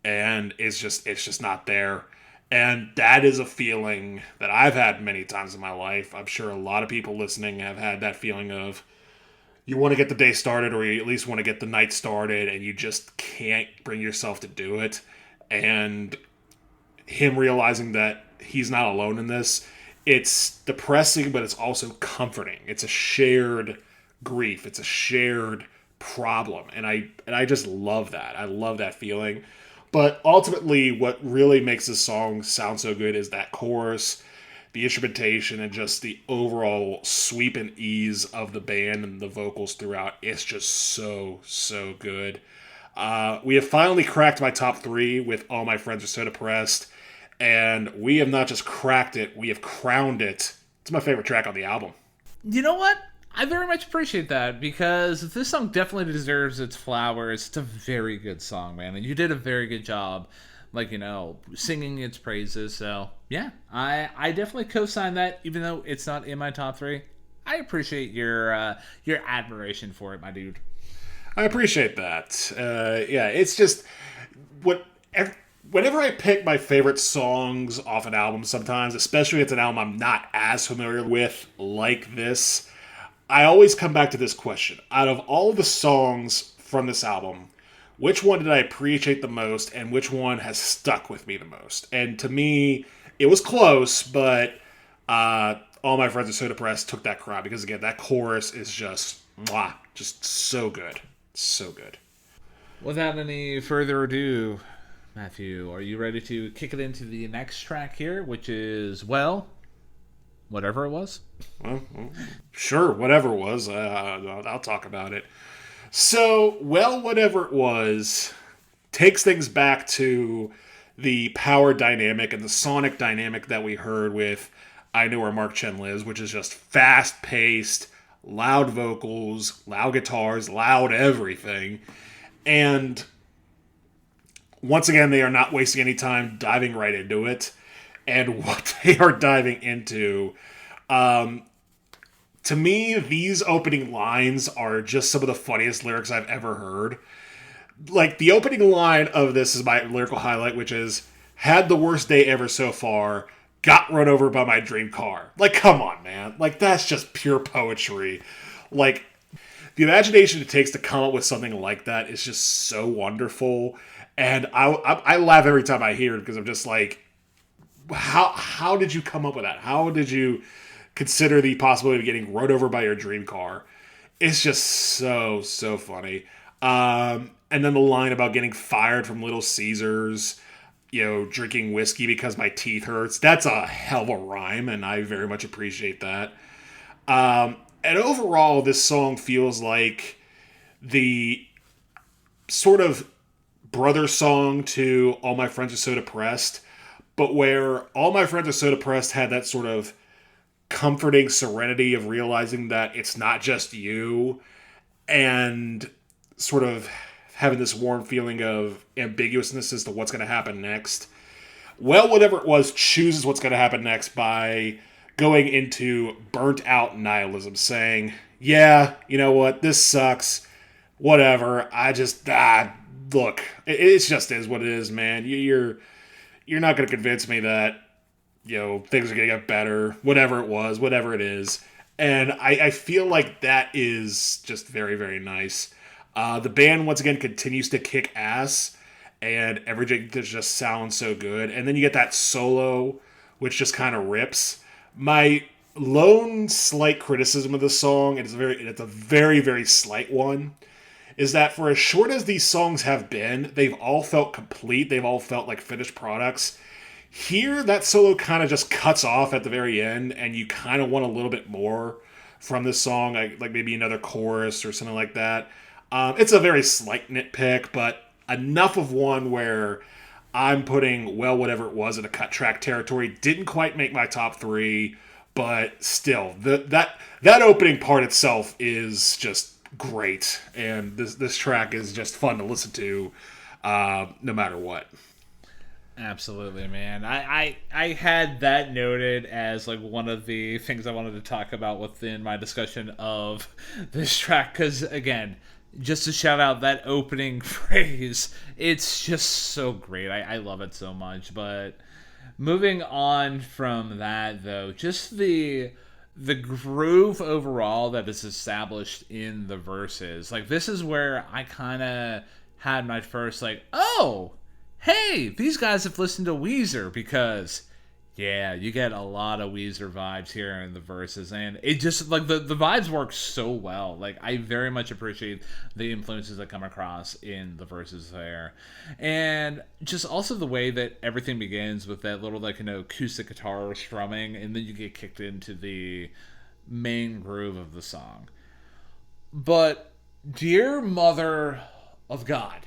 and it's just not there. And that is a feeling that I've had many times in my life. I'm sure a lot of people listening have had that feeling of, you want to get the day started, or you at least want to get the night started, and you just can't bring yourself to do it. And him realizing that he's not alone in this, it's depressing, but it's also comforting. It's a shared grief. It's a shared problem. And I just love that. I love that feeling. But ultimately, what really makes this song sound so good is that chorus, the instrumentation, and just the overall sweep and ease of the band and the vocals throughout. It's just so, so good. We have finally cracked my top 3 with All My Friends Are So Depressed. And we have not just cracked it, we have crowned it. It's my favorite track on the album. You know what? I very much appreciate that, because this song definitely deserves its flowers. It's a very good song, man, and you did a very good job, singing its praises. So yeah, I definitely co-sign that, even though it's not in my top 3. I appreciate your admiration for it, my dude. I appreciate that. Yeah, it's just whenever I pick my favorite songs off an album, sometimes, especially if it's an album I'm not as familiar with, like this, I always come back to this question. Out of all the songs from this album, which one did I appreciate the most, and which one has stuck with me the most? And to me, it was close, but All My Friends Are So Depressed took that crown, because again, that chorus is just so good. So good. Without any further ado, Matthew, are you ready to kick it into the next track here, which is, whatever it was? Well, sure, whatever it was. I'll talk about it. So, whatever it was takes things back to the power dynamic and the sonic dynamic that we heard with I Know Where Mark Chen Lives, which is just fast-paced, loud vocals, loud guitars, loud everything. And once again, they are not wasting any time diving right into it. And what they are diving into, to me, these opening lines are just some of the funniest lyrics I've ever heard. Like, the opening line of this is my lyrical highlight, which is, had the worst day ever so far, got run over by my dream car. Like, come on, man. Like, that's just pure poetry. Like, the imagination it takes to come up with something like that is just so wonderful. And I laugh every time I hear it because I'm just like, how did you come up with that? How did you consider the possibility of getting run over by your dream car? It's just so funny. And then the line about getting fired from Little Caesars, drinking whiskey because my teeth hurts. That's a hell of a rhyme, and I very much appreciate that. And overall, this song feels like the sort of brother song to All My Friends Are So Depressed, but where All My Friends Are So Depressed had that sort of comforting serenity of realizing that it's not just you, and sort of having this warm feeling of ambiguousness as to what's going to happen next. Well, whatever it was, chooses what's going to happen next by going into burnt out nihilism, saying, yeah, you know what, this sucks, whatever, I just, look, it just is what it is, man. You're not going to convince me that, things are going to get better, whatever it was, whatever it is. And I feel like that is just very, very nice. The band, once again, continues to kick ass, and everything just sounds so good. And then you get that solo, which just kind of rips. My lone slight criticism of this song, and it's a very, very slight one, is that for as short as these songs have been, they've all felt complete. They've all felt like finished products. Here, that solo kind of just cuts off at the very end, and you kind of want a little bit more from this song, like maybe another chorus or something like that. It's a very slight nitpick, but enough of one where I'm putting, well, whatever it was in a cut track territory. Didn't quite make my top 3, but still, that opening part itself is just great, and this track is just fun to listen to, no matter what. Absolutely, man. I had that noted as like one of the things I wanted to talk about within my discussion of this track, because again, just to shout out that opening phrase, it's just so great. I love it so much. But moving on from that, though, just the groove overall that is established in the verses. Like, this is where I kind of had my first, like, oh, hey, these guys have listened to Weezer, because yeah, you get a lot of Weezer vibes here in the verses, and it just, like, the vibes work so well. Like, I very much appreciate the influences that come across in the verses there. And just also the way that everything begins with that little, like, acoustic guitar strumming, and then you get kicked into the main groove of the song. But, dear Mother of God,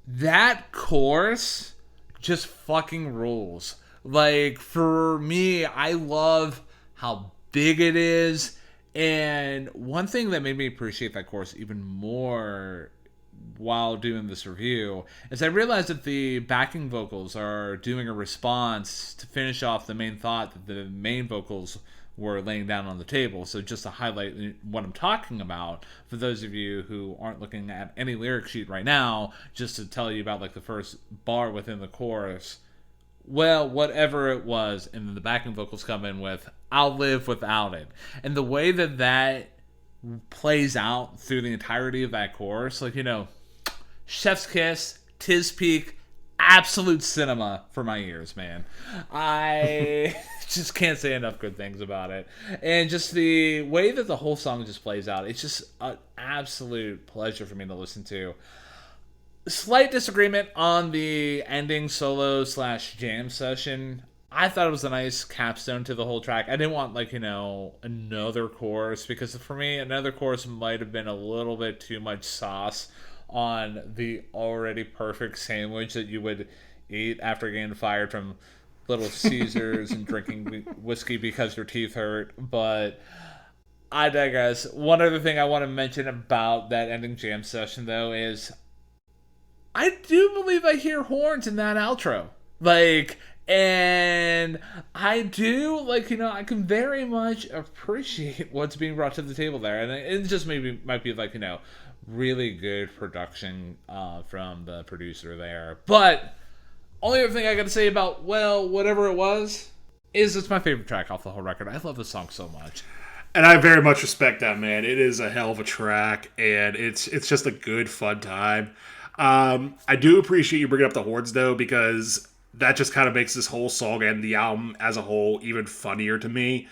that chorus just fucking rules. Like, for me, I love how big it is. And one thing that made me appreciate that chorus even more while doing this review is I realized that the backing vocals are doing a response to finish off the main thought that the main vocals were laying down on the table. So just to highlight what I'm talking about, for those of you who aren't looking at any lyric sheet right now, just to tell you about, like, the first bar within the chorus, well, whatever it was, and then the backing vocals come in with, I'll live without it. And the way that that plays out through the entirety of that chorus, like, chef's kiss, tis peak, absolute cinema for my ears, man. I just can't say enough good things about it. And just the way that the whole song just plays out, it's just an absolute pleasure for me to listen to. Slight disagreement on the ending solo / jam session. I thought it was a nice capstone to the whole track. I didn't want, like, another chorus, because for me, another chorus might have been a little bit too much sauce on the already perfect sandwich that you would eat after getting fired from Little Caesars and drinking whiskey because your teeth hurt. But I digress. One other thing I want to mention about that ending jam session, though, is I do believe I hear horns in that outro. Like, and I do, like, I can very much appreciate what's being brought to the table there. And it just maybe might be, like, really good production from the producer there. But only other thing I got to say about, well, whatever it was, is it's my favorite track off the whole record. I love this song so much. And I very much respect that, man. It is a hell of a track, and it's just a good, fun time. I do appreciate you bringing up the horns, though, because that just kind of makes this whole song and the album as a whole even funnier to me.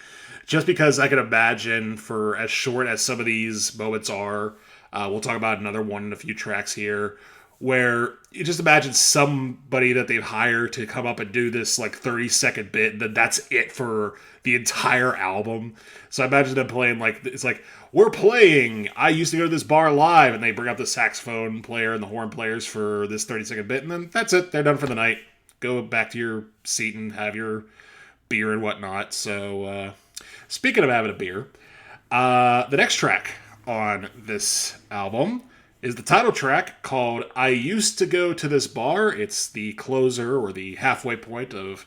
Just because I can imagine, for as short as some of these moments are, we'll talk about another one in a few tracks here, where you just imagine somebody that they've hired to come up and do this like 30-second bit, and then that's it for the entire album. So I imagine them playing like, it's like, we're playing, I used to go to this bar live, and they bring up the saxophone player and the horn players for this 30-second bit, and then that's it, they're done for the night. Go back to your seat and have your beer and whatnot. So speaking of having a beer, the next track on this album is the title track called I Used to Go to This Bar. It's the closer or the halfway point of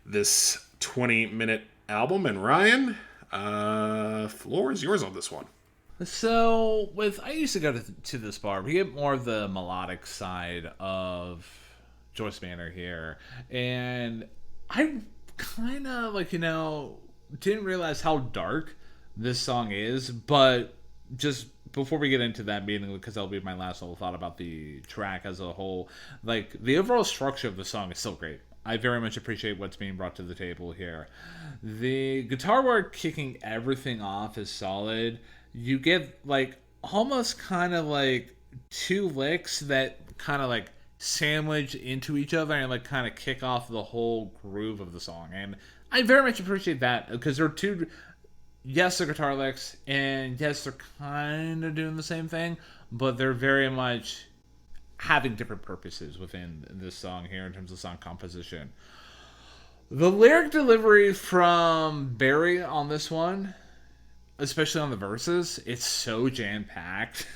this 20-minute album. And Ryan, floor is yours on this one. So, with I Used to Go to This Bar, we get more of the melodic side of Joyce Manor here. And I kind of, didn't realize how dark this song is, but just before we get into that meeting, because that'll be my last little thought about the track as a whole, the overall structure of the song is still great. I very much appreciate what's being brought to the table here. The guitar work kicking everything off is solid. You get almost kind of two licks that kind of sandwich into each other and kind of kick off the whole groove of the song. And I very much appreciate that, because they're two, yes, they're guitar licks, and yes, they're kind of doing the same thing, but they're very much having different purposes within this song here in terms of song composition. The lyric delivery from Barry on this one, especially on the verses, it's so jam-packed.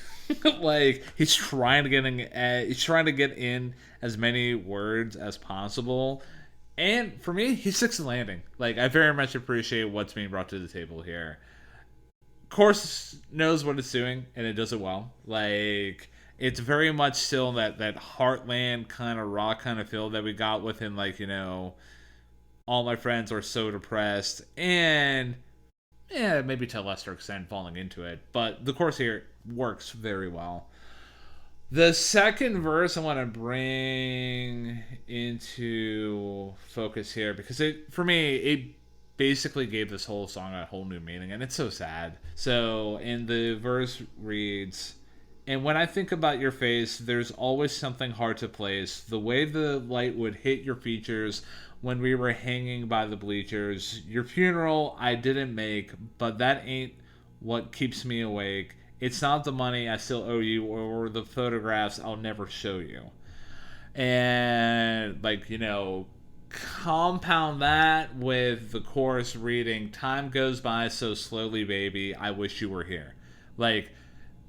He's trying to get in as many words as possible. And for me, he sticks the landing. I very much appreciate what's being brought to the table here. Course knows what it's doing, and it does it well. It's very much still that heartland kind of rock kind of feel that we got within, All My Friends Are So Depressed, and maybe to a lesser extent falling into it. But the chorus here works very well. The second verse I want to bring into focus here, because for me, it basically gave this whole song a whole new meaning, and it's so sad. So, and the verse reads, "And when I think about your face, there's always something hard to place. The way the light would hit your features when we were hanging by the bleachers. Your funeral I didn't make, but that ain't what keeps me awake. It's not the money I still owe you or the photographs I'll never show you." And, compound that with the chorus reading, "Time goes by so slowly, baby, I wish you were here."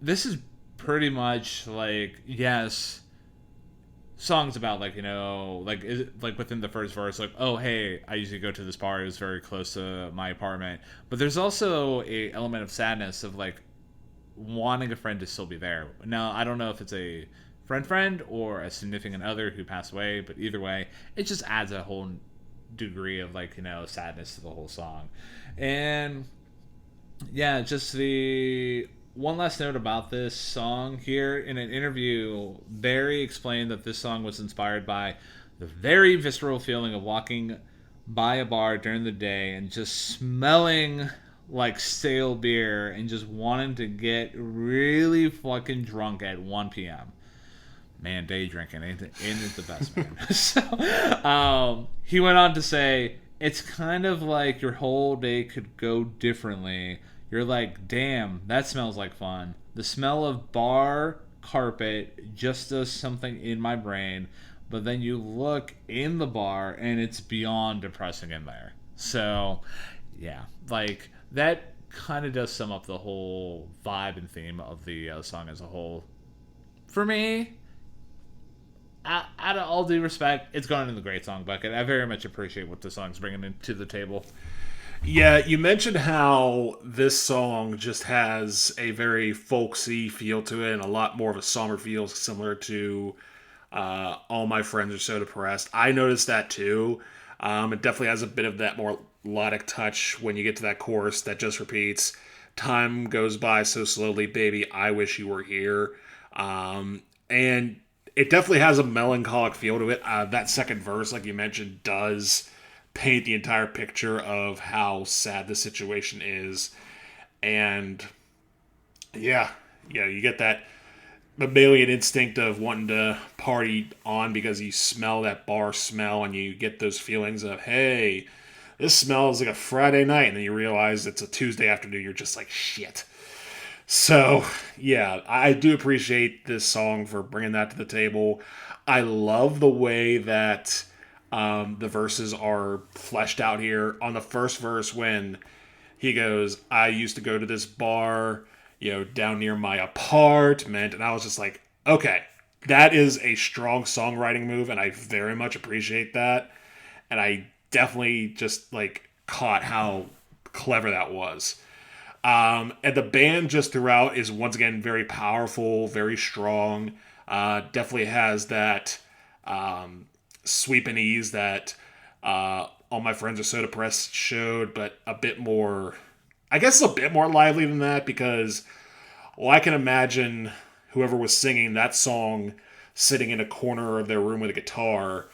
This is pretty much, yes, songs about, within the first verse, oh, hey, I usually go to this bar, it was very close to my apartment. But there's also a element of sadness of, wanting a friend to still be there. Now, I don't know if it's a friend or a significant other who passed away, but either way, it just adds a whole degree of sadness to the whole song. And yeah, just the one last note about this song here. In an interview, Barry explained that this song was inspired by the very visceral feeling of walking by a bar during the day and just smelling stale beer and just wanting to get really fucking drunk at 1 p.m. Man, day drinking ain't it the best, man? So, he went on to say, "It's kind of like your whole day could go differently. You're like, damn, that smells like fun. The smell of bar carpet just does something in my brain. But then you look in the bar and it's beyond depressing in there." So, yeah, that kind of does sum up the whole vibe and theme of the song as a whole. For me, out of all due respect, it's going in the great song bucket. I very much appreciate what the song's bringing into the table. Yeah, you mentioned how this song just has a very folksy feel to it and a lot more of a summer feel, similar to All My Friends Are So Depressed. I noticed that too. It definitely has a bit of that more melodic touch when you get to that chorus that just repeats, "Time goes by so slowly, baby, I wish you were here." And it definitely has a melancholic feel to it. That second verse, like you mentioned, does paint the entire picture of how sad the situation is. And yeah, you get that mammalian instinct of wanting to party on because you smell that bar smell and you get those feelings of, hey, this smells like a Friday night, and then you realize it's a Tuesday afternoon. You're just like, shit. So, yeah, I do appreciate this song for bringing that to the table. I love the way that the verses are fleshed out here. On the first verse, when he goes, "I used to go to this bar, down near my apartment," and I was just like, okay, that is a strong songwriting move, and I very much appreciate that. And I definitely just caught how clever that was. And the band just throughout is once again very powerful, very strong. Definitely has that sweep and ease that All My Friends Are So Depressed showed, but a bit more, I guess a bit more lively than that, because, well, I can imagine whoever was singing that song sitting in a corner of their room with a guitar.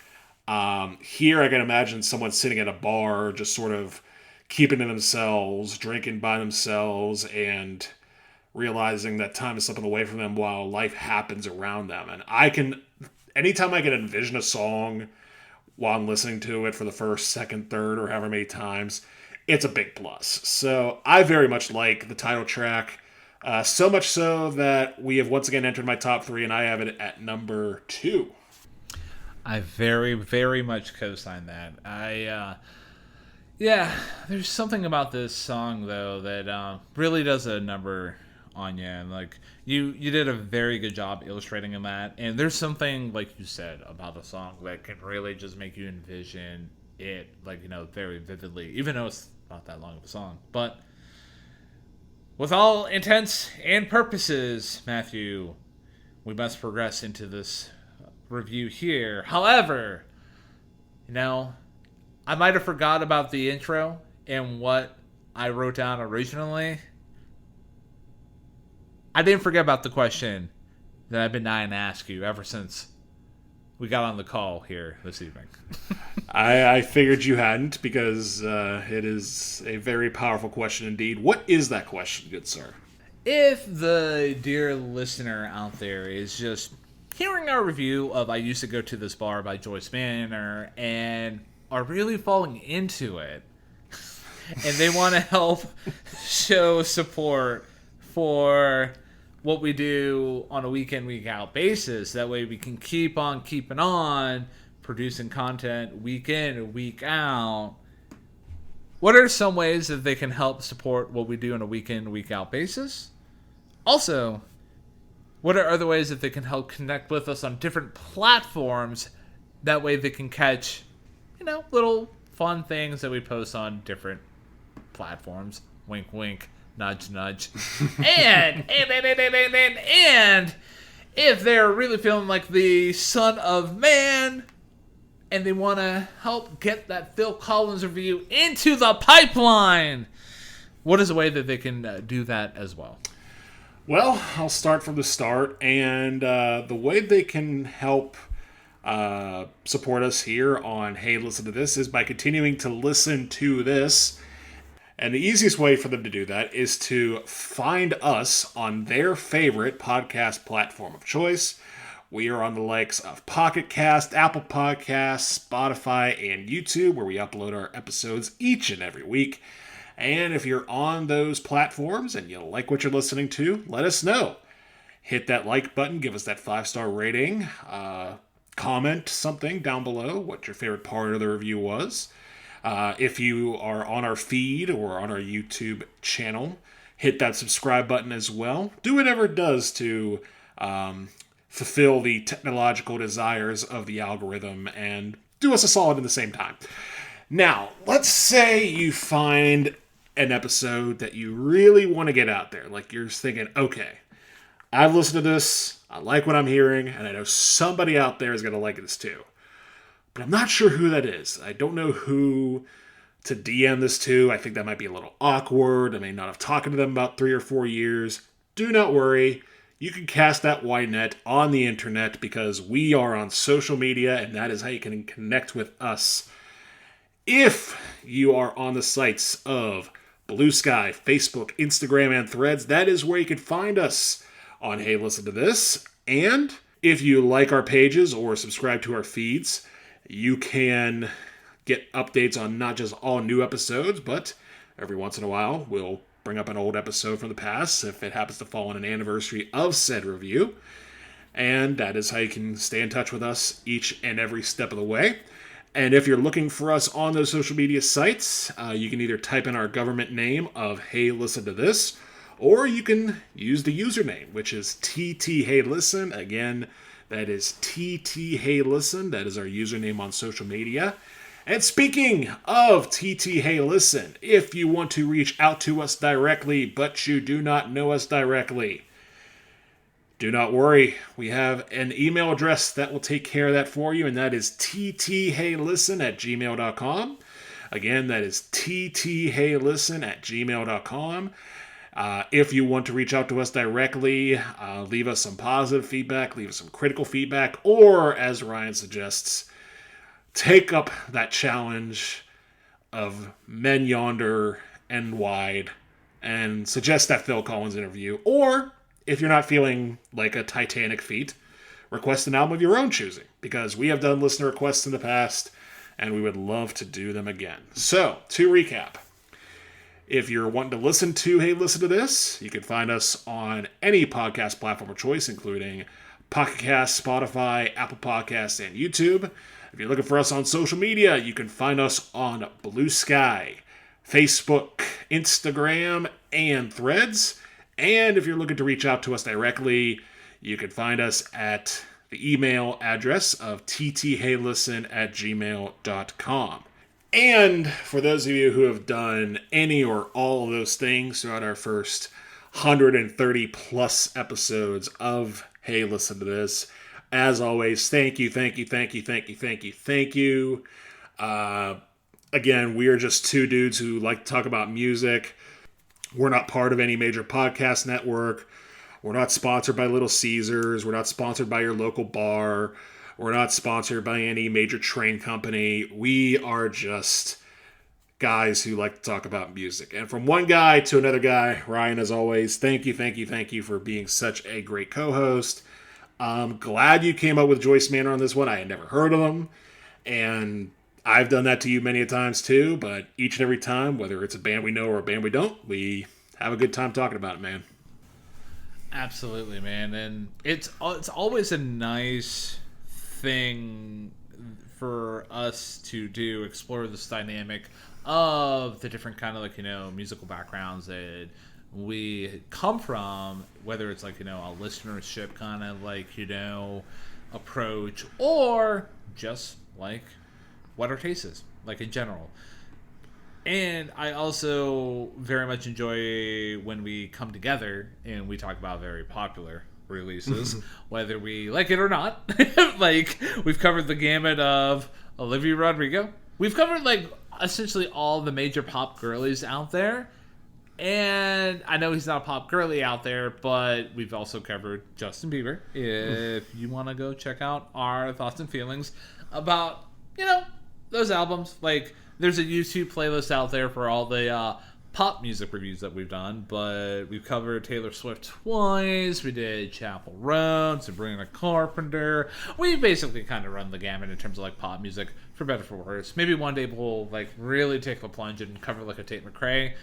Here I can imagine someone sitting at a bar just sort of keeping to themselves, drinking by themselves, and realizing that time is slipping away from them while life happens around them. And anytime I can envision a song while I'm listening to it for the first, second, third, or however many times, it's a big plus. So I very much like the title track, so much so that we have once again entered my top 3, and I have it at number 2. I very, very much co-sign that. Yeah, there's something about this song, though, that really does a number on you. And, you did a very good job illustrating that. And there's something, like you said, about the song that can really just make you envision it, very vividly, even though it's not that long of a song. But with all intents and purposes, Matthew, we must progress into this review here. However, I might have forgot about the intro and what I wrote down originally. I didn't forget about the question that I've been dying to ask you ever since we got on the call here this evening. I figured you hadn't, because it is a very powerful question indeed. What is that question, good sir? If the dear listener out there is just hearing our review of I Used to Go to This Bar by Joyce Manor and are really falling into it, and they want to help show support for what we do on a week in, week out basis, that way we can keep on keeping on producing content week in and week out, what are some ways that they can help support what we do on a week in, week out basis? Also, what are other ways that they can help connect with us on different platforms, that way they can catch little fun things that we post on different platforms. Wink, wink. Nudge, nudge. and if they're really feeling like the son of man and they want to help get that Phil Collins review into the pipeline, what is a way that they can do that as well? Well, I'll start from the start. And the way they can help support us here on Hey Listen to This is by continuing to listen to this. And the easiest way for them to do that is to find us on their favorite podcast platform of choice. We are on the likes of Pocket Cast, Apple Podcasts, Spotify, and YouTube, where we upload our episodes each and every week. And if you're on those platforms and you like what you're listening to, let us know. Hit that like button, give us that 5-star rating, comment something down below, what your favorite part of the review was. If you are on our feed or on our YouTube channel, hit that subscribe button as well. Do whatever it does to fulfill the technological desires of the algorithm and do us a solid at the same time. Now, let's say you find an episode that you really want to get out there. Like you're thinking, okay, I've listened to this, I like what I'm hearing, and I know somebody out there is going to like this too. But I'm not sure who that is. I don't know who to DM this to. I think that might be a little awkward. I may not have talked to them about 3 or 4 years. Do not worry. You can cast that wide net on the internet because we are on social media, and that is how you can connect with us. If you are on the sites of Blue Sky, Facebook, Instagram, and Threads, that is where you can find us on Hey Listen to This. And if you like our pages or subscribe to our feeds, you can get updates on not just all new episodes, but every once in a while we'll bring up an old episode from the past if it happens to fall on an anniversary of said review. And that is how you can stay in touch with us each and every step of the way. And if you're looking for us on those social media sites, you can either type in our government name of Hey Listen to This, or you can use the username, which is ttheylisten. Again, that is ttheylisten. That is our username on social media. And speaking of ttheylisten, if you want to reach out to us directly, but you do not know us directly, do not worry. We have an email address that will take care of that for you, and that is ttheylisten@gmail.com. Again, that is ttheylisten@gmail.com. If you want to reach out to us directly, leave us some positive feedback, leave us some critical feedback, or, as Ryan suggests, take up that challenge of Men Yonder and Wide and suggest that Phil Collins interview. Or, if you're not feeling like a titanic feat, request an album of your own choosing, because we have done listener requests in the past, and we would love to do them again. So, to recap, if you're wanting to listen to Hey Listen to This, you can find us on any podcast platform of choice, including Pocket Cast, Spotify, Apple Podcasts, and YouTube. If you're looking for us on social media, you can find us on Blue Sky, Facebook, Instagram, and Threads. And if you're looking to reach out to us directly, you can find us at the email address of ttheylisten@gmail.com. And for those of you who have done any or all of those things throughout our first 130 plus episodes of Hey Listen to This, as always, thank you. Again, we are just two dudes who like to talk about music. We're not part of any major podcast network. We're not sponsored by Little Caesars. We're not sponsored by your local bar. We're not sponsored by any major train company. We are just guys who like to talk about music. And from one guy to another guy, Ryan, as always, thank you for being such a great co-host. I'm glad you came up with Joyce Manor on this one. I had never heard of them. And I've done that to you many a times too, but each and every time, whether it's a band we know or a band we don't, we have a good time talking about it, man. Absolutely, man. And it's always a nice thing for us to do, explore this dynamic of the different kind of musical backgrounds that we come from, whether it's a listenership kind of approach, or just what our taste is, in general. And I also very much enjoy when we come together and we talk about very popular releases, whether we like it or not. We've covered the gamut of Olivia Rodrigo. We've covered essentially all the major pop girlies out there. And I know he's not a pop girly out there, but we've also covered Justin Bieber. If you want to go check out our thoughts and feelings about, those albums, there's a YouTube playlist out there for all the pop music reviews that we've done, but we've covered Taylor Swift twice. We did Chapel Roan, Sabrina Carpenter. We basically kind of run the gamut in terms of pop music, for better or for worse. Maybe one day we'll really take the plunge and cover a Tate McRae.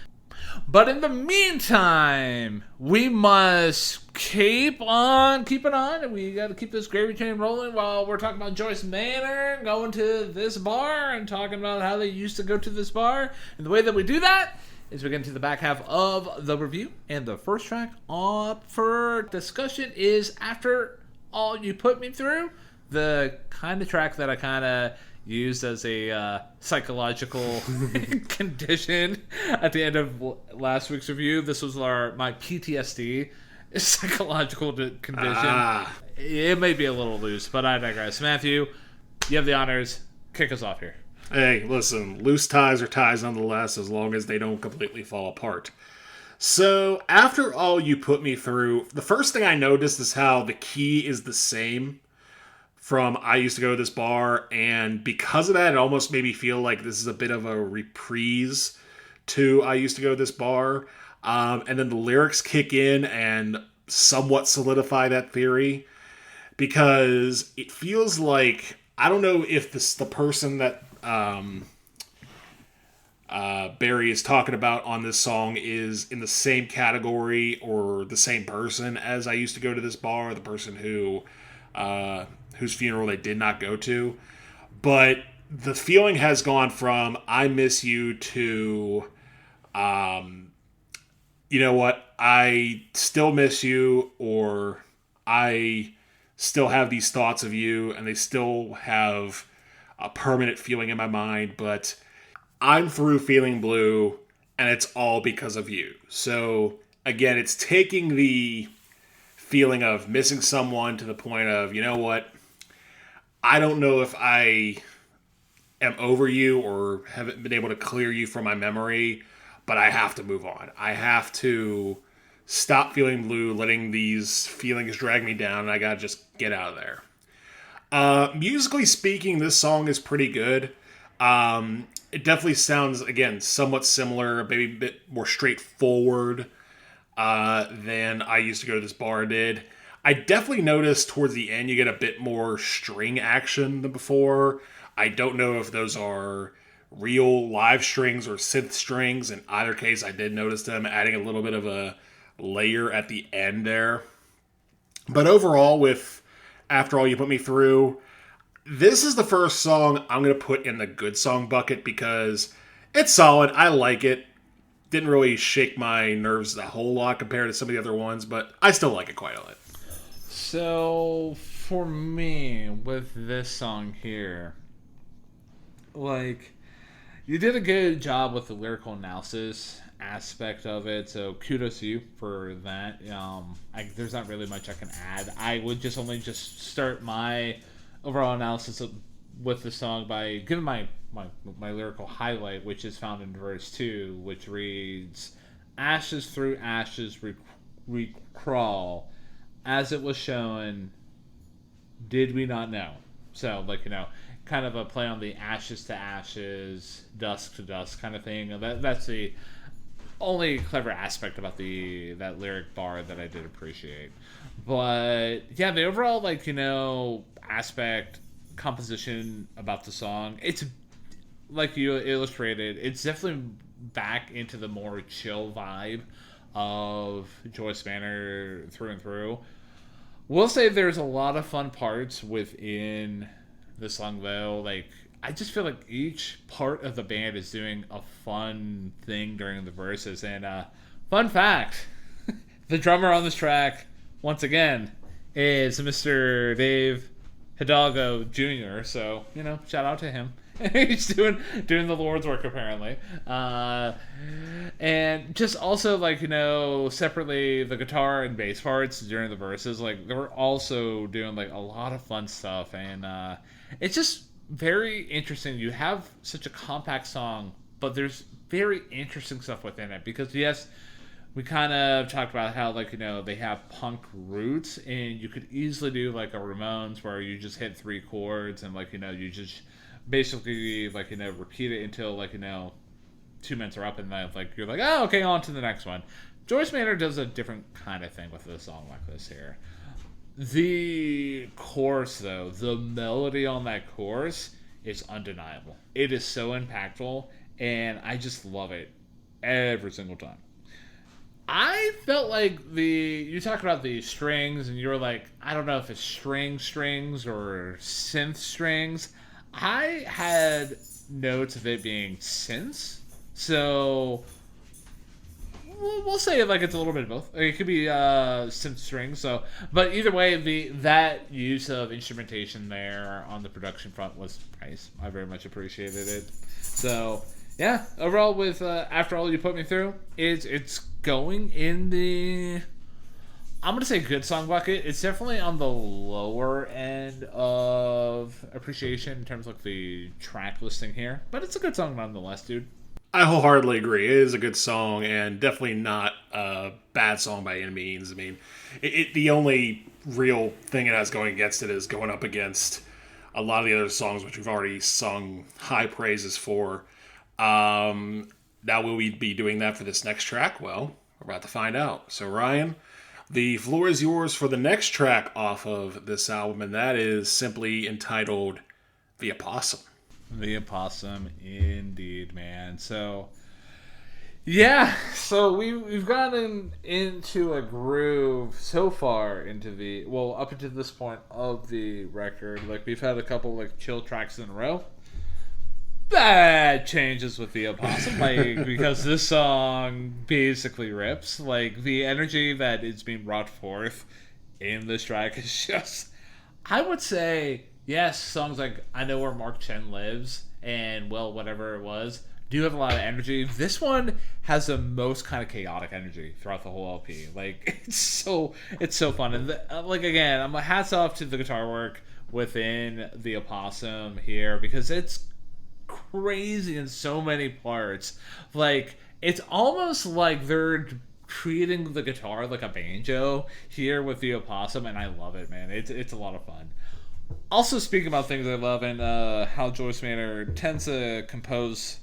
But in the meantime, we must keep on keeping on, and we got to keep this gravy train rolling while we're talking about Joyce Manor going to this bar and talking about how they used to go to this bar. And the way that we do that is we get into the back half of the review, and the first track up for discussion is After All You Put Me Through, the kind of track that I kind of used as a psychological condition at the end of last week's review. This was my PTSD psychological condition. It may be a little loose, but I digress. Matthew, you have the honors. Kick us off here. Hey, listen, loose ties are ties nonetheless, as long as they don't completely fall apart. So, After All You Put Me Through, the first thing I noticed is how the key is the same from I Used to Go to This Bar, and because of that, it almost made me feel like this is a bit of a reprise to I Used to Go to This Bar. And then the lyrics kick in and somewhat solidify that theory, because it feels like, I don't know if the person that Barry is talking about on this song is in the same category or the same person as I Used to Go to This Bar, the person who whose funeral they did not go to. But the feeling has gone from I miss you to you know what, I still miss you, or I still have these thoughts of you and they still have a permanent feeling in my mind, but I'm through feeling blue and it's all because of you. So again, it's taking the feeling of missing someone to the point of, you know what, I don't know if I am over you or haven't been able to clear you from my memory, but I have to move on. I have to stop feeling blue, letting these feelings drag me down, and I gotta just get out of there. Musically speaking, this song is pretty good. It definitely sounds, again, somewhat similar, maybe a bit more straightforward than I Used to Go to This Bar did. I definitely noticed towards the end you get a bit more string action than before. I don't know if those are real live strings or synth strings. In either case, I did notice them adding a little bit of a layer at the end there. But overall, with After All You Put Me Through, this is the first song I'm going to put in the good song bucket because it's solid. I like it. Didn't really shake my nerves a whole lot compared to some of the other ones, but I still like it quite a lot. So, for me, with this song here, like, you did a good job with the lyrical analysis aspect of it, so kudos to you for that. There's not really much I can add. I would only start my overall analysis with the song by giving my lyrical highlight, which is found in verse 2, which reads, "Ashes through ashes we crawl, as it was shown, did we not know?" So, kind of a play on the ashes to ashes, dusk to dusk kind of thing. That's the only clever aspect about that lyric bar that I did appreciate. But yeah, the overall aspect, composition about the song, it's like you illustrated, it's definitely back into the more chill vibe of Joyce Manor through and through. We'll say there's a lot of fun parts within the song, though. I just feel like each part of the band is doing a fun thing during the verses. And fun fact, the drummer on this track, once again, is Mr. Dave Hidalgo Jr. So, shout out to him. He's doing the Lord's work, apparently. And just also, separately, the guitar and bass parts during the verses, they were also doing, a lot of fun stuff. And it's just very interesting. You have such a compact song, but there's very interesting stuff within it. Because, yes, we kind of talked about how, they have punk roots, and you could easily do, a Ramones, where you just hit 3 chords, and, you just basically, repeat it until, 2 minutes are up, and then, you're like, oh, okay, on to the next one. Joyce Manor does a different kind of thing with a song like this here. The chorus, though, the melody on that chorus is undeniable. It is so impactful, and I just love it. every single time. I felt like you talk about the strings, and you were like, I don't know if it's strings or synth strings. I had notes of it being synths, so we'll say like it's a little bit of both. It could be synth strings. So, but either way, that use of instrumentation there on the production front was nice. I very much appreciated it. So yeah, overall, with after all you put me through, it's going in the, I'm gonna say good song bucket. It's definitely on the lower end of appreciation in terms of like the track listing here, but it's a good song nonetheless, dude. I wholeheartedly agree. It is a good song and definitely not a bad song by any means. I mean, the only real thing it has going against it is going up against a lot of the other songs which we've already sung high praises for. Now will we be doing that for this next track? Well, we're about to find out. So Ryan, the floor is yours for the next track off of this album, and that is simply entitled The Opossum. The Opossum, indeed, man. So, yeah, so we've gotten into a groove so far into up until this point of the record. Like, we've had a couple, like, chill tracks in a row. That changes with the Opossum, like, because this song basically rips. Like, the energy that is being brought forth in this track is just, I would say, yes, songs like I Know Where Mark Chen Lives and, well, whatever it was, do have a lot of energy. This one has the most kind of chaotic energy throughout the whole LP. Like, it's so fun. And, like, again, I'm hats off to the guitar work within the Opossum here, because it's crazy in so many parts. Like, it's almost like they're treating the guitar like a banjo here with the Opossum, and I love it, man. It's a lot of fun. Also, speaking about things I love and how Joyce Manor tends to compose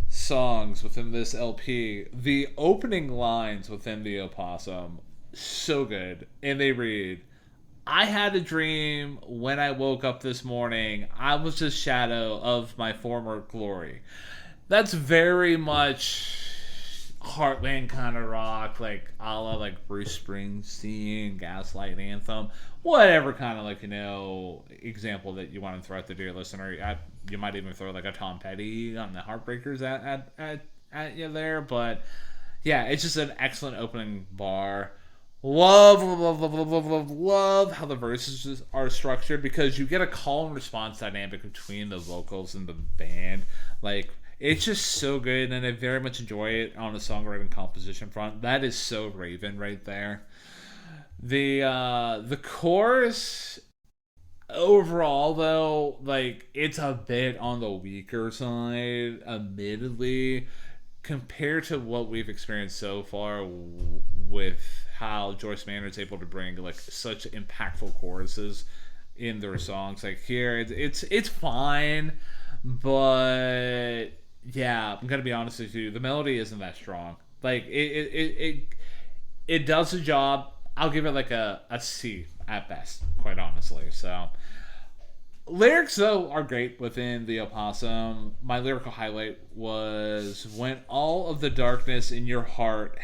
songs within this LP, the opening lines within the Opossum, so good. And they read, I had a dream when I woke up this morning. I was a shadow of my former glory. That's very much Heartland kind of rock, like a la like Bruce Springsteen, Gaslight Anthem, whatever kind of like, example that you want to throw out the dear listener. You might even throw like a Tom Petty on the Heartbreakers at you there, but yeah, it's just an excellent opening bar. Love how the verses are structured, because you get a call and response dynamic between the vocals and the band. Like, it's just so good, and I very much enjoy it on the songwriting composition front. That is so Raven right there. The chorus overall, though, like, it's a bit on the weaker side, admittedly, compared to what we've experienced so far with how Joyce Manor is able to bring like such impactful choruses in their songs. Like, here, it's fine, but yeah, I'm gonna be honest with you, the melody isn't that strong. Like, it does the job. I'll give it like a C at best, quite honestly. So, lyrics, though, are great within the Opossum. My lyrical highlight was, when all of the darkness in your heart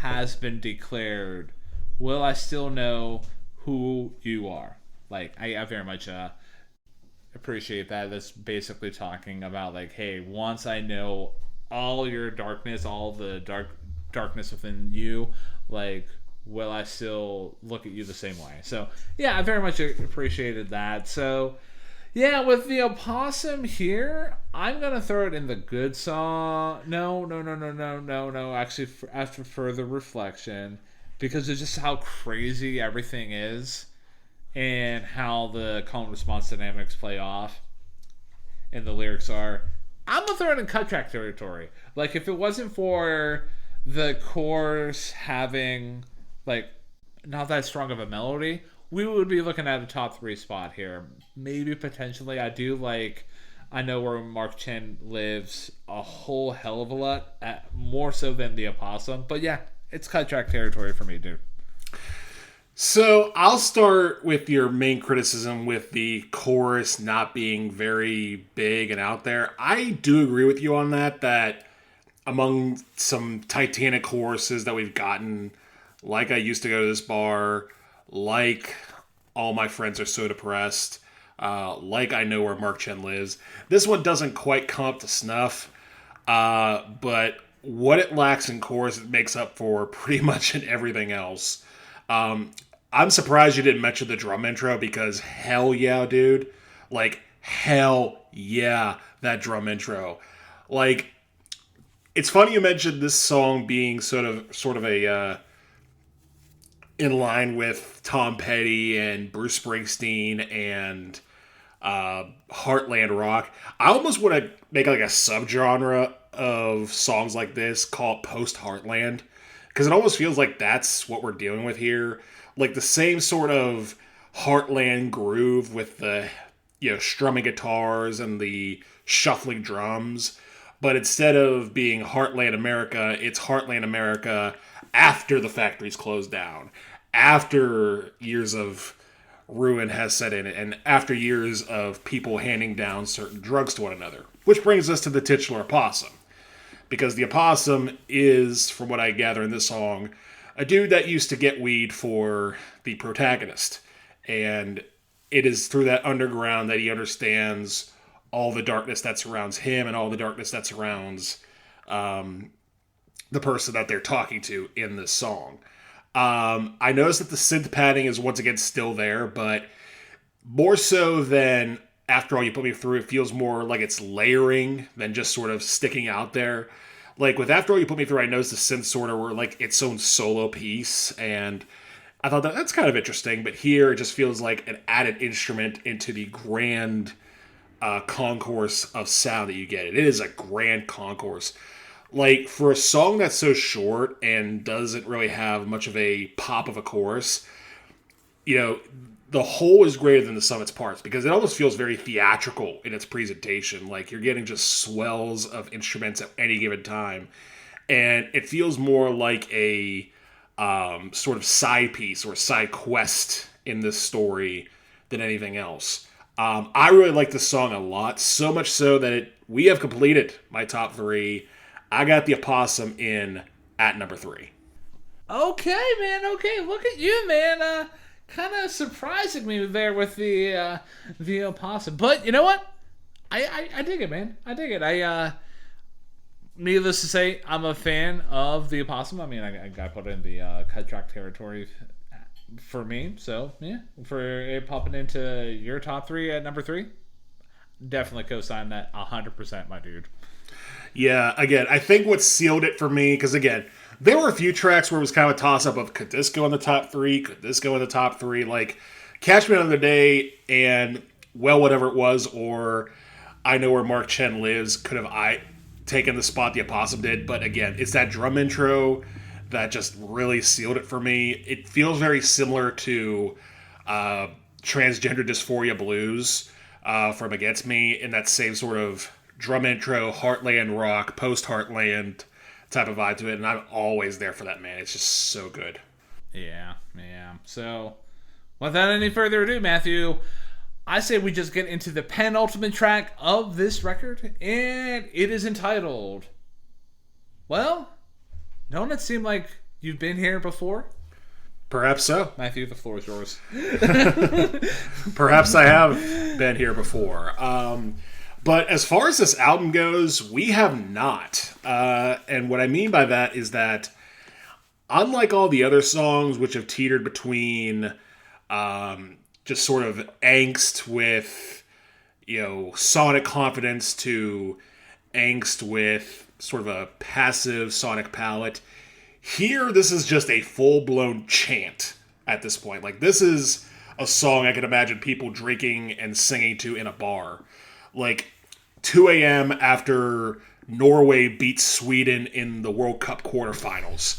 has been declared, will I still know who you are? Like, I very much appreciate that. That's basically talking about, like, hey, once I know all your darkness, all the darkness within you, like, will I still look at you the same way? So, yeah, I very much appreciated that. So, yeah, with the Opossum here, I'm going to throw it in the good song. No. Actually, after further reflection, because of just how crazy everything is and how the call and response dynamics play off and the lyrics are, I'm going to throw it in cut track territory. Like, if it wasn't for the chorus having, like, not that strong of a melody, we would be looking at a top 3 spot here. Maybe potentially. I do like I Know Where Mark Chen Lives a whole hell of a lot, more so than the Opossum. But yeah, it's cut track territory for me, dude. So I'll start with your main criticism with the chorus not being very big and out there. I do agree with you on that among some Titanic choruses that we've gotten, like I used to go to this bar, like all my friends are so depressed, like I know where Mark Chen lives. This one doesn't quite come up to snuff, but what it lacks in chorus, it makes up for pretty much in everything else. I'm surprised you didn't mention the drum intro because hell yeah, dude. Like, hell yeah, that drum intro. Like, it's funny you mentioned this song being sort of a in line with Tom Petty and Bruce Springsteen and Heartland rock. I almost want to make like a subgenre of songs like this called post Heartland because it almost feels like that's what we're dealing with here. Like the same sort of Heartland groove with the strumming guitars and the shuffling drums. But instead of being Heartland America, it's Heartland America after the factories closed down, after years of ruin has set in, and after years of people handing down certain drugs to one another. Which brings us to the titular Opossum. Because the Opossum is, from what I gather in this song, a dude that used to get weed for the protagonist. And it is through that underground that he understands all the darkness that surrounds him and all the darkness that surrounds the person that they're talking to in this song. I noticed that the synth padding is once again still there, but more so than After All You Put Me Through, it feels more like it's layering than just sort of sticking out there. Like with After All You Put Me Through, I noticed the synth sort of were like its own solo piece, and I thought that's kind of interesting, but here it just feels like an added instrument into the grand concourse of sound that you get. It is a grand concourse. Like, for a song that's so short and doesn't really have much of a pop of a chorus, the whole is greater than the sum of its parts because it almost feels very theatrical in its presentation. Like, you're getting just swells of instruments at any given time. And it feels more like a sort of side piece or side quest in this story than anything else. I really like this song a lot, so much so that we have completed my top 3. I got the Opossum in at number 3. Okay, man. Okay, look at you, man. Kind of surprising me there with the Opossum, but you know what? I dig it, man. I dig it. Needless to say, I'm a fan of the Opossum. I mean, I got put in the cut track territory for me. So yeah, for it popping into your top 3 at number 3, definitely co-sign that 100%, my dude. Yeah, again, I think what sealed it for me, because again, there were a few tracks where it was kind of a toss-up of could this go in the top 3, could this go in the top 3, like Catch Me Another Day and Well Whatever It Was, or I Know Where Mark Chen Lives, could have I taken the spot the Opossum did, but again, it's that drum intro that just really sealed it for me. It feels very similar to Transgender Dysphoria Blues from Against Me, in that same sort of drum intro, Heartland rock, post-Heartland type of vibe to it, and I'm always there for that, man. It's just so good. Yeah. So, without any further ado, Matthew, I say we just get into the penultimate track of this record, and it is entitled, well, don't it seem like you've been here before? Perhaps so. Matthew, the floor is yours. Perhaps I have been here before. But as far as this album goes, we have not. And what I mean by that is that, unlike all the other songs, which have teetered between just sort of angst with, sonic confidence to angst with sort of a passive sonic palette, here this is just a full-blown chant at this point. Like, this is a song I can imagine people drinking and singing to in a bar. Like, 2 a.m. after Norway beats Sweden in the World Cup quarterfinals.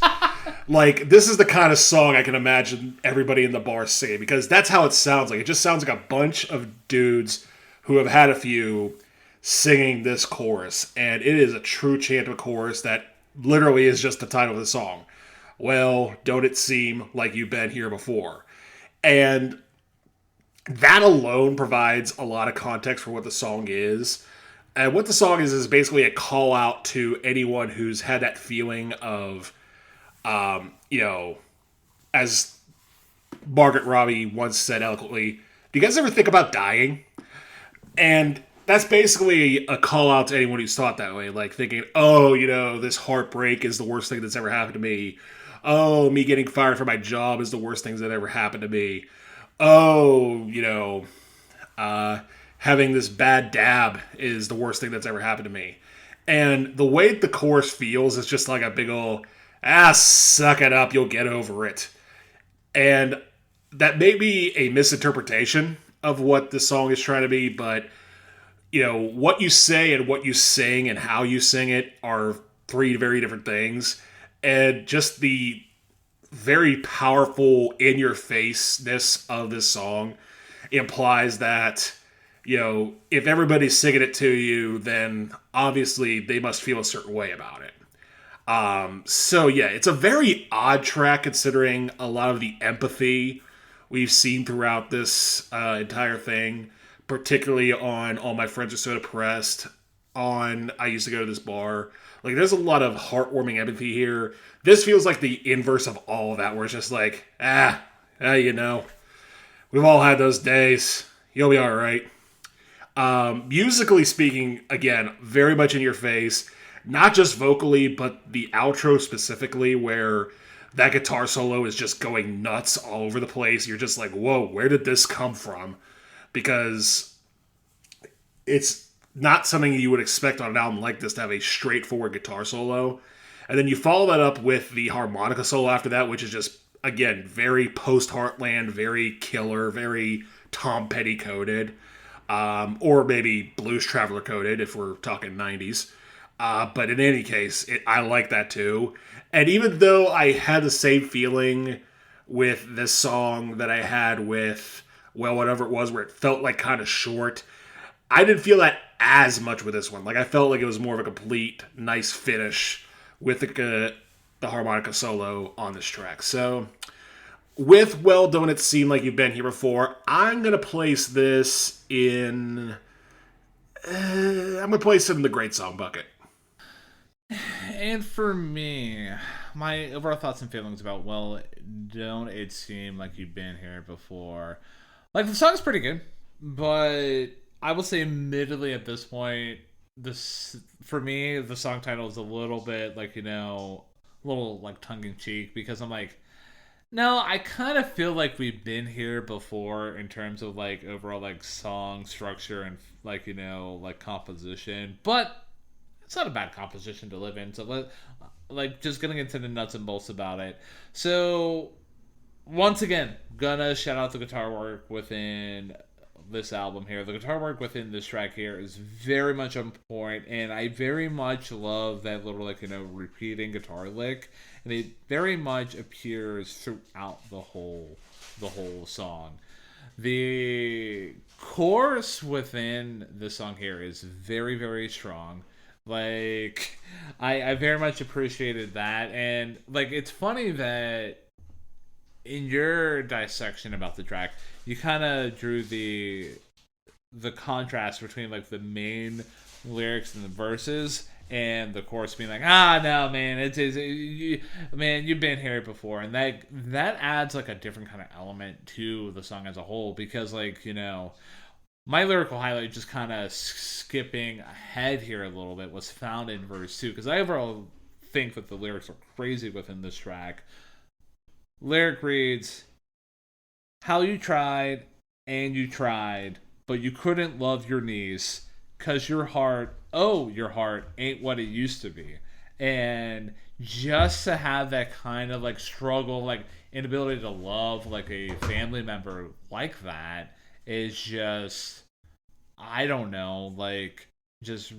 Like, this is the kind of song I can imagine everybody in the bar singing, because that's how it sounds like. It just sounds like a bunch of dudes who have had a few singing this chorus, and it is a true chant of a chorus that literally is just the title of the song. Well, don't it seem like you've been here before? And that alone provides a lot of context for what the song is. And what the song is basically a call out to anyone who's had that feeling of, you know, as Margaret Robbie once said eloquently, do you guys ever think about dying? And that's basically a call out to anyone who's thought that way, like thinking, oh, this heartbreak is the worst thing that's ever happened to me. Oh, me getting fired from my job is the worst things that ever happened to me. Oh, uh, having this bad dab is the worst thing that's ever happened to me. And the way the chorus feels is just like a big ol' suck it up, you'll get over it. And that may be a misinterpretation of what this song is trying to be, but what you say and what you sing and how you sing it are three very different things. And just the very powerful in your faceness of this song implies that, if everybody's singing it to you, then obviously they must feel a certain way about it. So yeah, it's a very odd track considering a lot of the empathy we've seen throughout this entire thing, particularly on All My Friends Are So Depressed, on I Used to Go to This Bar. Like, there's a lot of heartwarming empathy here. This feels like the inverse of all of that, where it's just like, we've all had those days. You'll be alright. Musically speaking, again, very much in your face. Not just vocally, but the outro specifically, where that guitar solo is just going nuts all over the place. You're just like, whoa, where did this come from? Because it's not something you would expect on an album like this to have a straightforward guitar solo. And then you follow that up with the harmonica solo after that, which is just, again, very post-Heartland, very Killer, very Tom Petty coded. Or maybe Blues Traveler coded if we're talking 90s. But in any case, I like that too. And even though I had the same feeling with this song that I had with, well, whatever it was, where it felt like kind of short, I didn't feel that as much with this one. Like, I felt like it was more of a complete, nice finish with the harmonica solo on this track. So, with Well, Don't It Seem Like You've Been Here Before, I'm going to place this in... I'm going to place it in the great song bucket. And for me, my overall thoughts and feelings about Well, Don't It Seem Like You've Been Here Before. Like, the song's pretty good, but I will say admittedly at this point, this for me, the song title is a little bit like, a little like tongue-in-cheek, because I'm like, no, I kind of feel like we've been here before in terms of like overall like song structure and like, like composition, but it's not a bad composition to live in. So like just getting into the nuts and bolts about it. So once again, gonna shout out the guitar work within this album here. The guitar work within this track here is very much on point, and I very much love that little like repeating guitar lick, and it very much appears throughout the whole song. The chorus within the song here is very, very strong. Like, I very much appreciated that, and like it's funny that in your dissection about the track, you kind of drew the contrast between like the main lyrics and the verses and the chorus being like, no, man, man, you've been here before, and that adds like a different kind of element to the song as a whole, because like my lyrical highlight, just kind of skipping ahead here a little bit, was found in verse 2, because I overall think that the lyrics are crazy within this track. Lyric reads, how you tried and you tried, but you couldn't love your niece, 'cause your heart ain't what it used to be. And just to have that kind of like struggle, like inability to love like a family member like that is just, I don't know, like just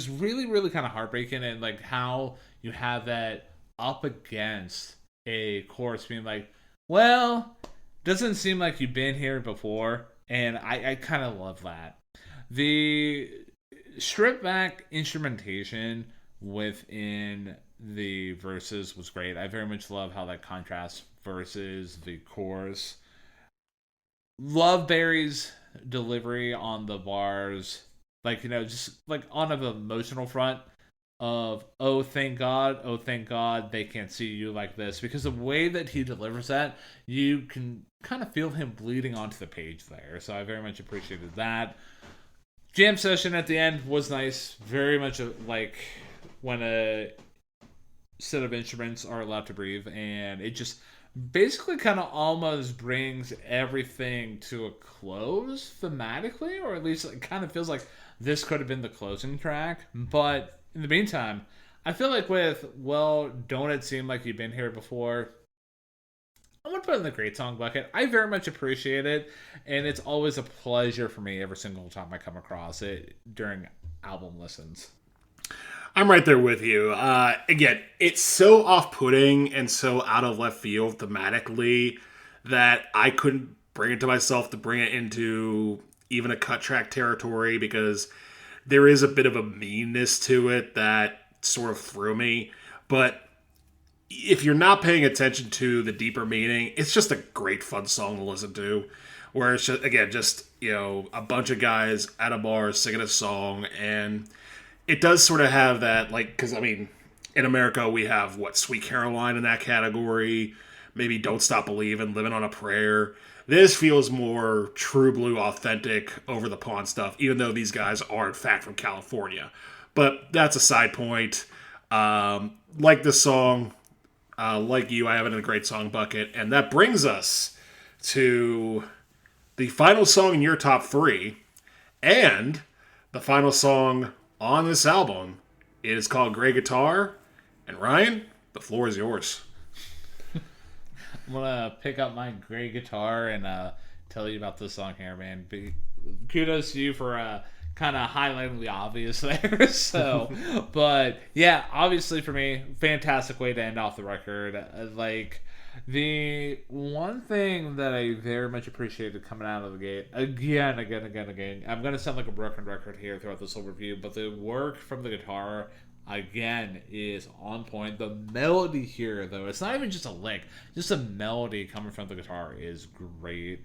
really, really kind of heartbreaking. And like how you have that up against a chorus being like, well, doesn't seem like you've been here before. And I kind of love that. The stripped back instrumentation within the verses was great. I very much love how that contrasts versus the chorus. Love Barry's delivery on the bars. like, just like on an emotional front of oh thank God they can't see you like this, because the way that he delivers that, you can kind of feel him bleeding onto the page there. So I very much appreciated that. Jam session at the end was nice, very much like when a set of instruments are allowed to breathe, and it just basically kind of almost brings everything to a close thematically, or at least it kind of feels like this could have been the closing track. But in the meantime, I feel like with Well, Don't It Seem Like You've Been Here Before, I'm going to put it in the great song bucket. I very much appreciate it, and it's always a pleasure for me every single time I come across it during album listens. I'm right there with you. Again, it's so off-putting and so out of left field thematically that I couldn't bring it to myself to bring it into even a cut track territory, because there is a bit of a meanness to it that sort of threw me. But if you're not paying attention to the deeper meaning, it's just a great fun song to listen to. Where it's just, again, just, a bunch of guys at a bar singing a song, and it does sort of have that, like, because, I mean, in America, we have, Sweet Caroline in that category, maybe Don't Stop Believin', Living on a Prayer. This feels more true blue, authentic, over-the-pond stuff, even though these guys are, in fact, from California. But that's a side point. Like this song, like you, I have it in a great song bucket, and that brings us to the final song in your top 3, and the final song on this album. It is called Grey Guitar. And Ryan, the floor is yours. I'm gonna pick up my Grey Guitar and tell you about this song here, man. Kudos to you for kind of highlighting the obvious there. So, but yeah, obviously for me, fantastic way to end off the record. Like, the one thing that I very much appreciated coming out of the gate, again, I'm going to sound like a broken record here throughout this whole review, but the work from the guitar, again, is on point. The melody here, though, it's not even just a lick, just a melody coming from the guitar is great.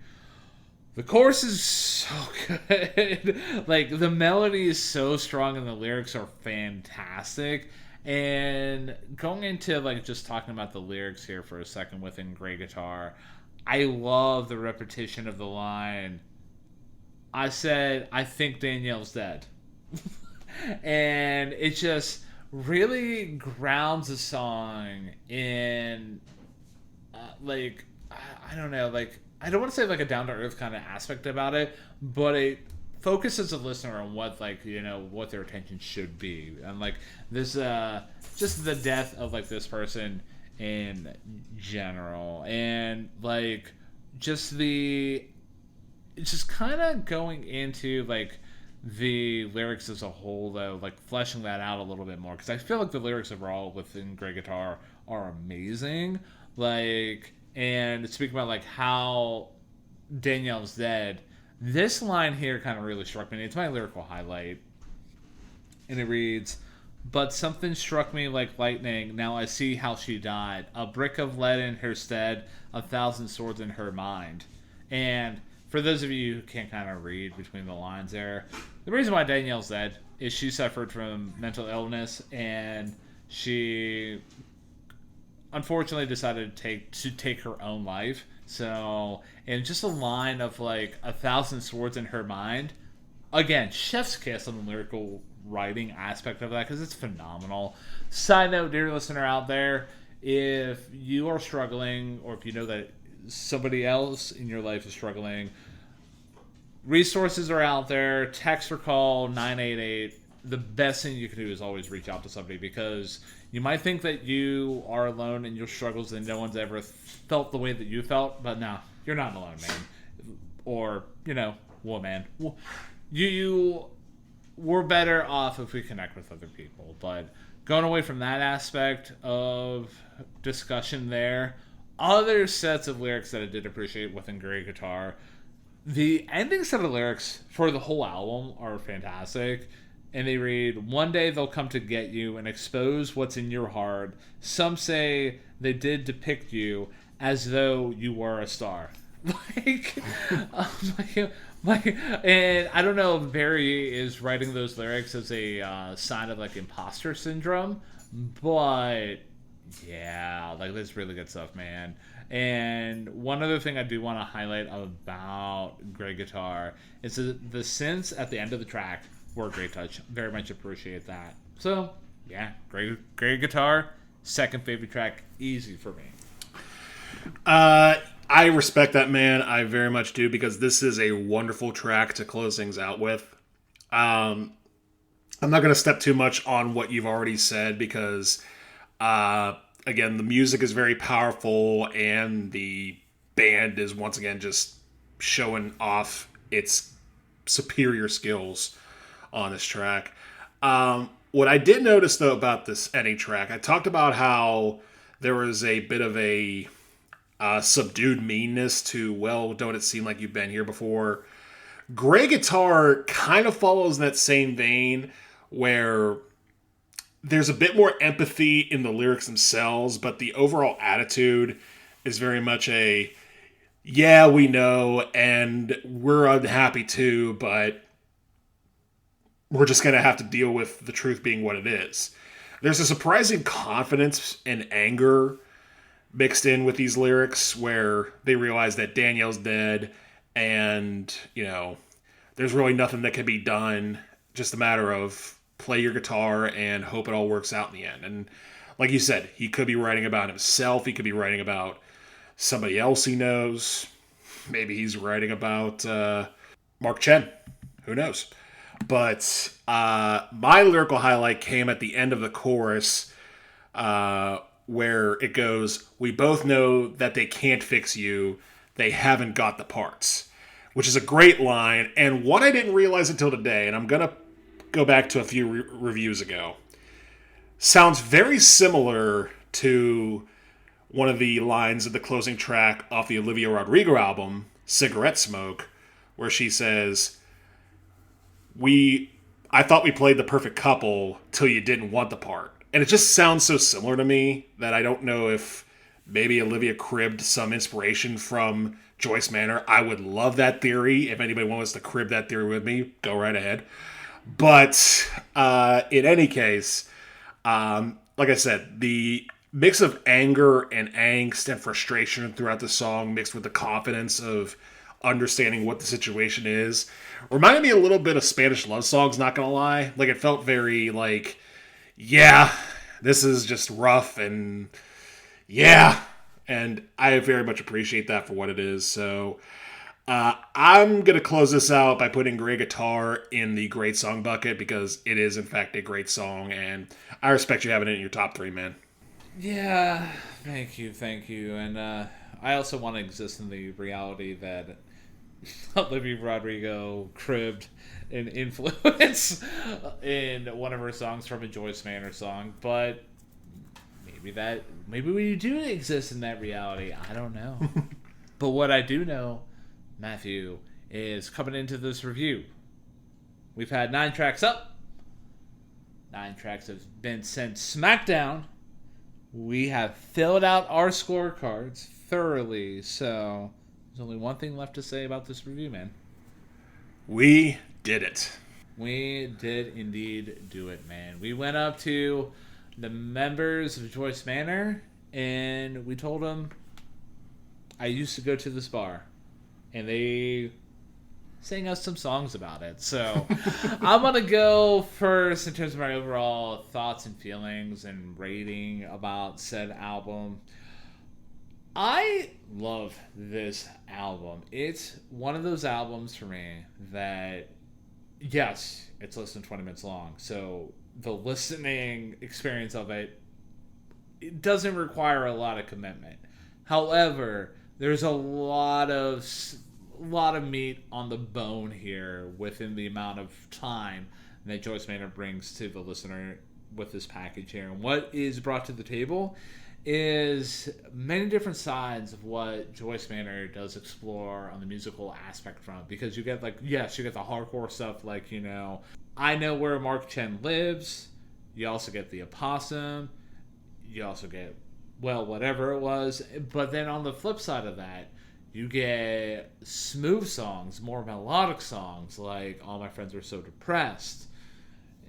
The chorus is so good. Like, the melody is so strong and the lyrics are fantastic. And going into, like, just talking about the lyrics here for a second within Grey Guitar, I love the repetition of the line, I said, I think Danielle's dead. And it just really grounds the song in, I don't know, like, I don't want to say, like, a down-to-earth kind of aspect about it, but it focuses the listener on what, like, what their attention should be. And, like, this, just the death of, like, this person in general. And, like, just kind of going into, like, the lyrics as a whole, though, like, fleshing that out a little bit more. Because I feel like the lyrics overall within Grey Guitar are amazing. Like, and speaking about, like, how Danielle's dead, this line here kind of really struck me. It's my lyrical highlight. And it reads, but something struck me like lightning. Now I see how she died. A brick of lead in her stead. 1,000 swords in her mind. And for those of you who can't kind of read between the lines there, the reason why Danielle's dead is she suffered from mental illness, and she unfortunately decided to take her own life. So, and just a line of, like, 1,000 swords in her mind. Again, chef's kiss on the lyrical writing aspect of that, because it's phenomenal. Side note, dear listener out there, if you are struggling, or if you know that somebody else in your life is struggling, resources are out there. Text or call 988. The best thing you can do is always reach out to somebody, because you might think that you are alone in your struggles and no one's ever felt the way that you felt, but no, you're not alone, man. Or, woman. We're better off if we connect with other people. But going away from that aspect of discussion there, other sets of lyrics that I did appreciate within Grey Guitar, the ending set of lyrics for the whole album are fantastic. And they read, one day they'll come to get you and expose what's in your heart. Some say they did depict you as though you were a star. Like, and I don't know if Barry is writing those lyrics as a sign of like imposter syndrome, but yeah, like that's really good stuff, man. And one other thing I do want to highlight about great guitar is the synths at the end of the track were a great touch. Very much appreciate that. So yeah, great guitar. Second favorite track, easy for me. I respect that, man. I very much do, because this is a wonderful track to close things out with. I'm not going to step too much on what you've already said, because, again, the music is very powerful, and the band is once again just showing off its superior skills on this track. What I did notice, though, about this any track, I talked about how there was a bit of a subdued meanness to, well, don't it seem like you've been here before? Grey Guitar kind of follows that same vein, where there's a bit more empathy in the lyrics themselves, but the overall attitude is very much a, yeah, we know, and we're unhappy too, but we're just going to have to deal with the truth being what it is. There's a surprising confidence and anger mixed in with these lyrics, where they realize that Danielle's dead, and, you know, there's really nothing that can be done. Just a matter of play your guitar and hope it all works out in the end. And like you said, he could be writing about himself. He could be writing about somebody else he knows. Maybe he's writing about Mark Chen. Who knows? But my lyrical highlight came at the end of the chorus, where it goes, "We both know that they can't fix you. They haven't got the parts," which is a great line, and one I didn't realize until today, and I'm going to go back to a few reviews ago. Sounds very similar to one of the lines of the closing track off the Olivia Rodrigo album, Cigarette Smoke, where she says, I thought we played the perfect couple till you didn't want the part. And it just sounds so similar to me that I don't know if maybe Olivia cribbed some inspiration from Joyce Manor. I would love that theory. If anybody wants to crib that theory with me, go right ahead. But in any case, like I said, the mix of anger and angst and frustration throughout the song, mixed with the confidence of understanding what the situation is, reminded me a little bit of Spanish love songs, not gonna lie. Like, it felt very like, yeah, this is just rough, and yeah, and I very much appreciate that for what it is. So I'm going to close this out by putting Grey Guitar in the great song bucket, because it is, in fact, a great song, and I respect you having it in your top 3, man. Yeah, thank you. And I also want to exist in the reality that Olivia Rodrigo cribbed an influence in one of her songs from a Joyce Manor song, but maybe we do exist in that reality. I don't know. But what I do know, Matthew, is coming into this review, we've had 9 tracks up. 9 tracks have been sent smack down. We have filled out our scorecards thoroughly, so there's only one thing left to say about this review, man. We did it. We did indeed do it, man. We went up to the members of Joyce Manor, and we told them, I used to go to this bar, and they sang us some songs about it. So I'm going to go first in terms of my overall thoughts and feelings and rating about said album. I love this album. It's one of those albums for me that, yes, it's less than 20 minutes long. So the listening experience of it doesn't require a lot of commitment. However, there's a lot of meat on the bone here within the amount of time that Joyce Manor brings to the listener with this package here. And what is brought to the table is many different sides of what Joyce Manor does explore on the musical aspect front. Because you get, like, yes, you get the hardcore stuff, like, you know, I Know Where Mark Chen Lives. You also get the Opossum. You also get, well, whatever it was. But then on the flip side of that, You get smooth songs, more melodic songs, like All My Friends Were So Depressed,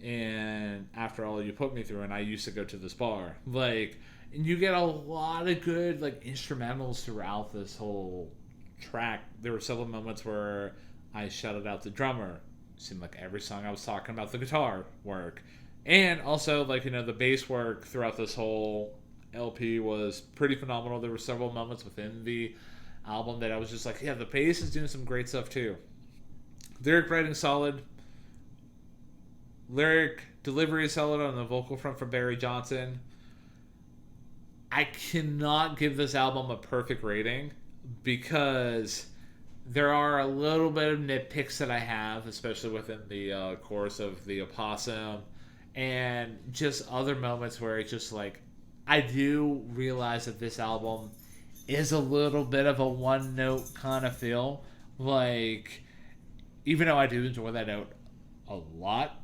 and After All You Put Me Through, and I Used to Go to This Bar. Like, and you get a lot of good, like, instrumentals throughout this whole track. There were several moments where I shouted out the drummer. It seemed like every song I was talking about the guitar work. And also, like, the bass work throughout this whole LP was pretty phenomenal. There were several moments within the album that I was just like, yeah, the bass is doing some great stuff too. Lyric writing solid. Lyric delivery is solid on the vocal front from Barry Johnson. I cannot give this album a perfect rating because there are a little bit of nitpicks that I have, especially within the chorus of the Opossum, and just other moments where it's just like, I do realize that this album is a little bit of a one-note kind of feel. Like, even though I do enjoy that note a lot,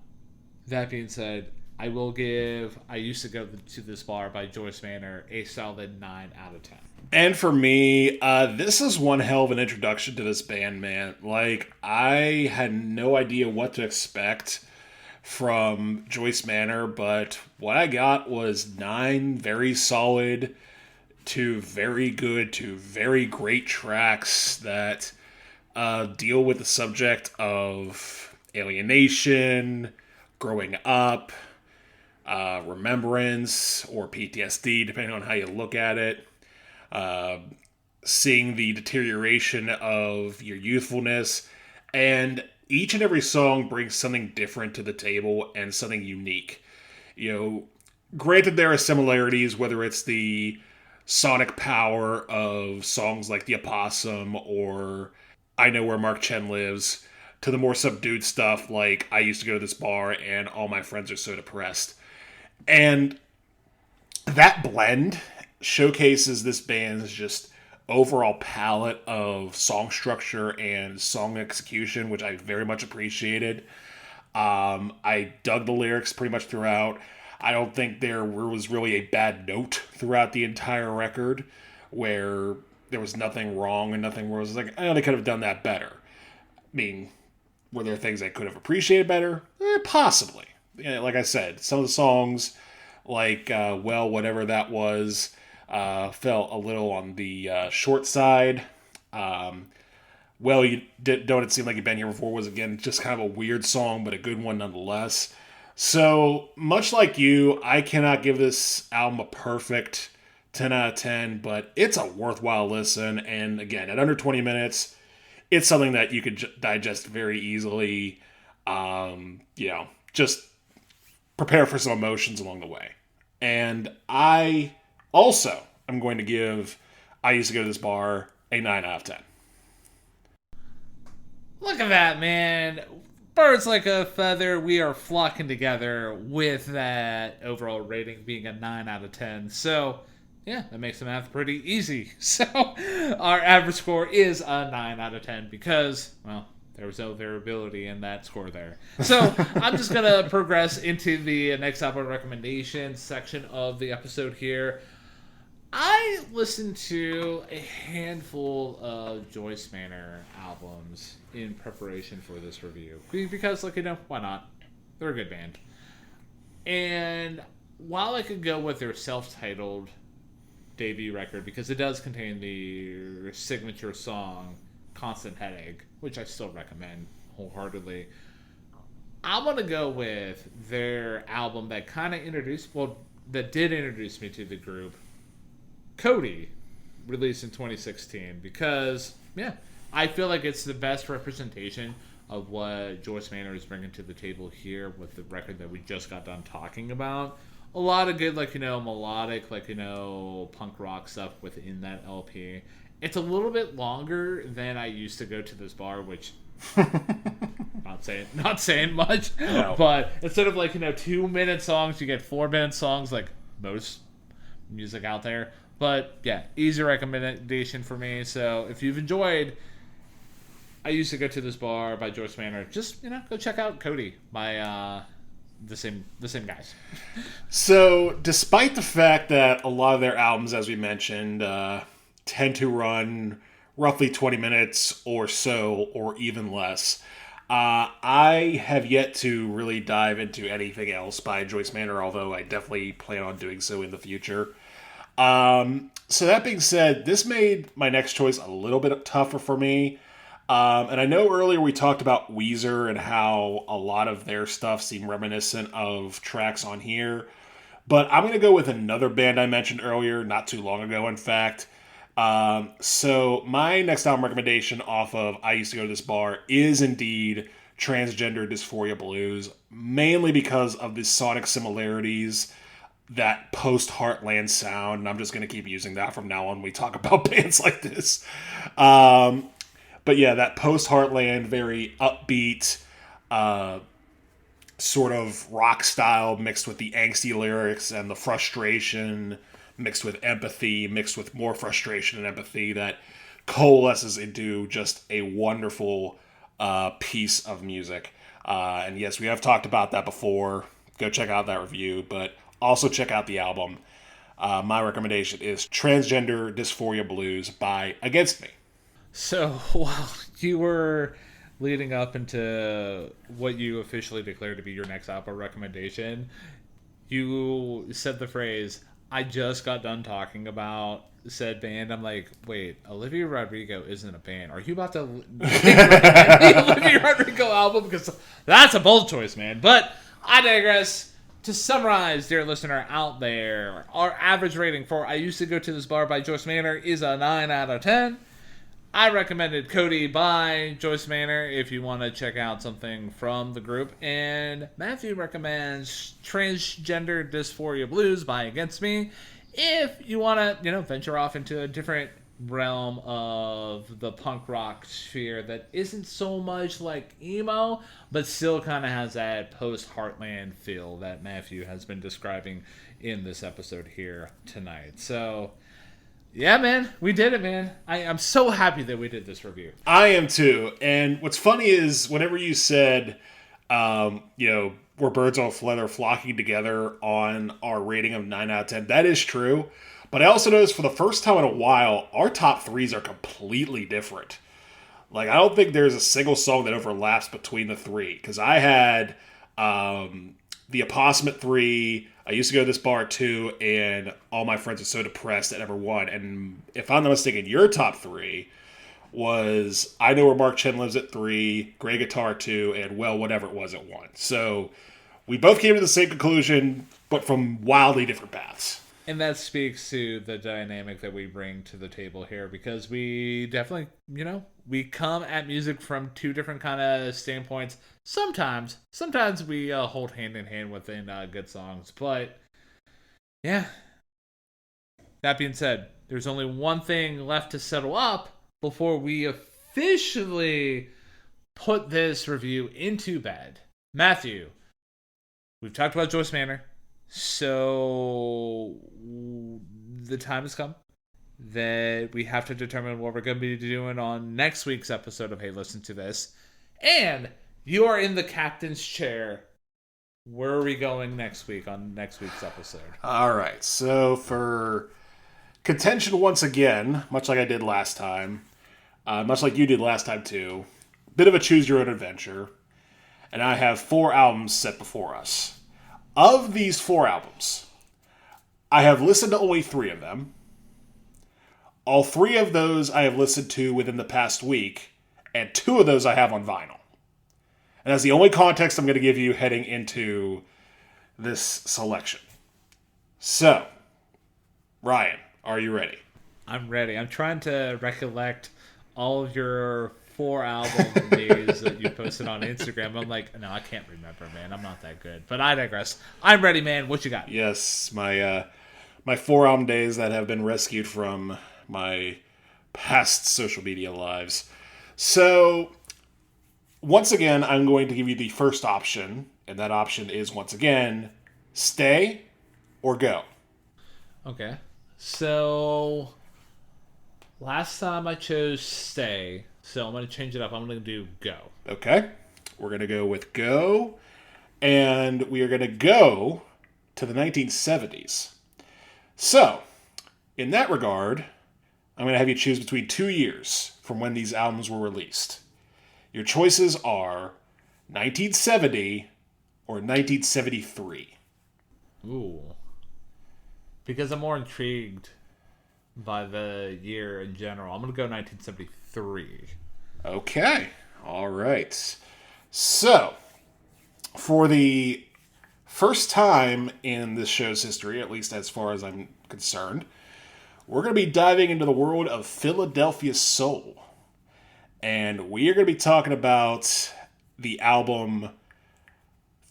that being said, I will give I Used to Go to This Bar by Joyce Manor a solid 9 out of 10. And for me, this is one hell of an introduction to this band, man. Like, I had no idea what to expect from Joyce Manor, but what I got was 9 very solid to very good to very great tracks that deal with the subject of alienation, growing up, remembrance, or PTSD, depending on how you look at it. Seeing the deterioration of your youthfulness, and each and every song brings something different to the table and something unique. Granted, there are similarities, whether it's the sonic power of songs like The Opossum or I Know Where Mark Chen Lives, to the more subdued stuff like I Used to Go to This Bar and All My Friends Are So Depressed. And that blend showcases this band's just overall palette of song structure and song execution, which I very much appreciated. I dug the lyrics pretty much throughout. I don't think there was really a bad note throughout the entire record where there was nothing wrong and nothing where it was like, they could have done that better. I mean, were there things I could have appreciated better? Possibly. Like I said, some of the songs, like Well, Whatever That Was, felt a little on the short side. Well, Don't It Seem Like You've Been Here Before was, again, just kind of a weird song, but a good one nonetheless. So, much like you, I cannot give this album a perfect 10 out of 10, but it's a worthwhile listen. And again, at under 20 minutes, it's something that you could digest very easily. Just prepare for some emotions along the way. And I also am going to give I Used to Go to This Bar a 9 out of 10. Look at that, man. Birds like a feather. We are flocking together with that overall rating being a 9 out of 10. So, yeah, that makes the math pretty easy. So, our average score is a 9 out of 10 because, well, there was no variability in that score there. So, I'm just going to progress into the next album recommendation section of the episode here. I listened to a handful of Joyce Manor albums in preparation for this review. Because, why not? They're a good band. And while I could go with their self-titled debut record, because it does contain the signature song, Constant Headache, which I still recommend wholeheartedly, I'm going to go with their album that that did introduce me to the group, Cody, released in 2016, because, I feel like it's the best representation of what Joyce Manor is bringing to the table here with the record that we just got done talking about. A lot of good, melodic, punk rock stuff within that LP. It's a little bit longer than I Used to Go to This Bar, which not saying much, no. But instead of 2-minute songs, you get 4-minute songs like most music out there. But yeah, easy recommendation for me. So if you've enjoyed I Used to Go to This Bar by Joyce Manor, just go check out Cody by the same guys. So despite the fact that a lot of their albums, as we mentioned, tend to run roughly 20 minutes or so, or even less. I have yet to really dive into anything else by Joyce Manor, although I definitely plan on doing so in the future. So that being said, this made my next choice a little bit tougher for me. And I know earlier we talked about Weezer and how a lot of their stuff seemed reminiscent of tracks on here. But I'm going to go with another band I mentioned earlier, not too long ago, in fact. So my next album recommendation off of I Used to Go to This Bar is indeed Transgender Dysphoria Blues, mainly because of the sonic similarities, that post-Heartland sound, and I'm just going to keep using that from now on when we talk about bands like this. But yeah, that post-Heartland, very upbeat, sort of rock style mixed with the angsty lyrics and the frustration mixed with empathy, mixed with more frustration and empathy that coalesces into just a wonderful piece of music. And yes, we have talked about that before. Go check out that review, but also check out the album. My recommendation is Transgender Dysphoria Blues by Against Me. So while you were leading up into what you officially declared to be your next album recommendation, you said the phrase, I just got done talking about said band. I'm like, wait, Olivia Rodrigo isn't a band. Are you about to recommend the Olivia Rodrigo album? Because that's a bold choice, man. But I digress. To summarize, dear listener out there, our average rating for I Used to Go to This Bar by Joyce Manor is a 9 out of 10. I recommended Cody by Joyce Manor if you want to check out something from the group. And Matthew recommends Transgender Dysphoria Blues by Against Me if you want to, venture off into a different realm of the punk rock sphere that isn't so much like emo, but still kind of has that post-Heartland feel that Matthew has been describing in this episode here tonight. So yeah, man, we did it, man. I'm so happy that we did this review. I am too. And what's funny is whenever you said, we're birds of a feather flocking together on our rating of 9 out of 10, that is true. But I also noticed for the first time in a while, our top threes are completely different. Like, I don't think there's a single song that overlaps between the three. Because I had the Opossum at 3, I Used to Go to This Bar 2, and All My Friends Are So Depressed at number 1. And if I'm not mistaken, your top 3 was I Know Where Mark Chen Lives at 3, Grey Guitar 2, and Well, Whatever It Was at 1. So we both came to the same conclusion, but from wildly different paths. And that speaks to the dynamic that we bring to the table here, because we definitely, we come at music from two different kind of standpoints. Sometimes we hold hand in hand within good songs, but yeah. That being said, there's only one thing left to settle up before we officially put this review into bed. Matthew, we've talked about Joyce Manor. So the time has come that we have to determine what we're going to be doing on next week's episode of Hey, Listen to This. And you are in the captain's chair. Where are we going next week on next week's episode? All right. So for contention once again, much like I did last time, much like you did last time too, bit of a choose your own adventure. And I have 4 albums set before us. Of these 4 albums, I have listened to only 3 of them. All 3 of those I have listened to within the past week, and 2 of those I have on vinyl. And that's the only context I'm going to give you heading into this selection. So, Ryan, are you ready? I'm ready. I'm trying to recollect all of your 4 album days that you posted on Instagram. I'm like, no, I can't remember, man. I'm not that good. But I digress. I'm ready, man. What you got? Yes, my 4 album days that have been rescued from my past social media lives. So, once again, I'm going to give you the first option, and that option is, once again, stay or go. Okay. So, last time I chose stay. So I'm going to change it up. I'm going to do go. Okay. We're going to go with go. And we are going to go to the 1970s. So, in that regard, I'm going to have you choose between 2 years from when these albums were released. Your choices are 1970 or 1973. Ooh. Because I'm more intrigued by the year in general. I'm going to go 1973. Okay. All right. So, for the first time in this show's history, at least as far as I'm concerned, we're going to be diving into the world of Philadelphia soul. And we are going to be talking about the album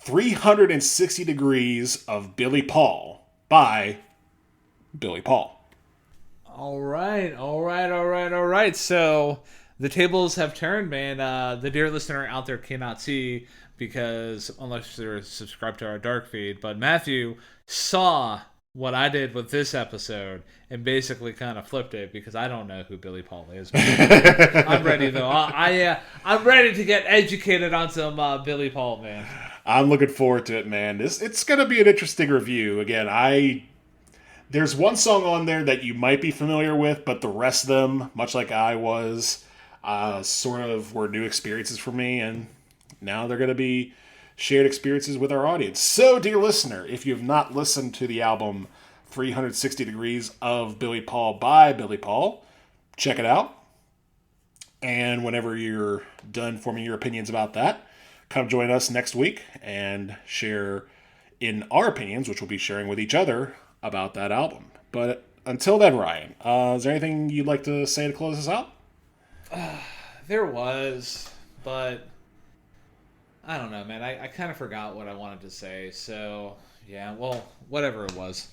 360 Degrees of Billy Paul by Billy Paul. All right. So the tables have turned, man. The dear listener out there cannot see because unless they're subscribed to our dark feed, but Matthew saw what I did with this episode and basically kind of flipped it because I don't know who Billy Paul is. I'm ready though. I'm ready to get educated on some Billy Paul, man. I'm looking forward to it, man. It's going to be an interesting review. Again, there's one song on there that you might be familiar with, but the rest of them, much like I was, sort of were new experiences for me, and now they're going to be shared experiences with our audience. So, dear listener, if you have not listened to the album 360 Degrees of Billy Paul by Billy Paul, check it out. And whenever you're done forming your opinions about that, come join us next week and share in our opinions, which we'll be sharing with each other about that album. But until then, Ryan, is there anything you'd like to say to close us out? There was, but I don't know, man. I kind of forgot what I wanted to say. So, yeah, well, whatever it was.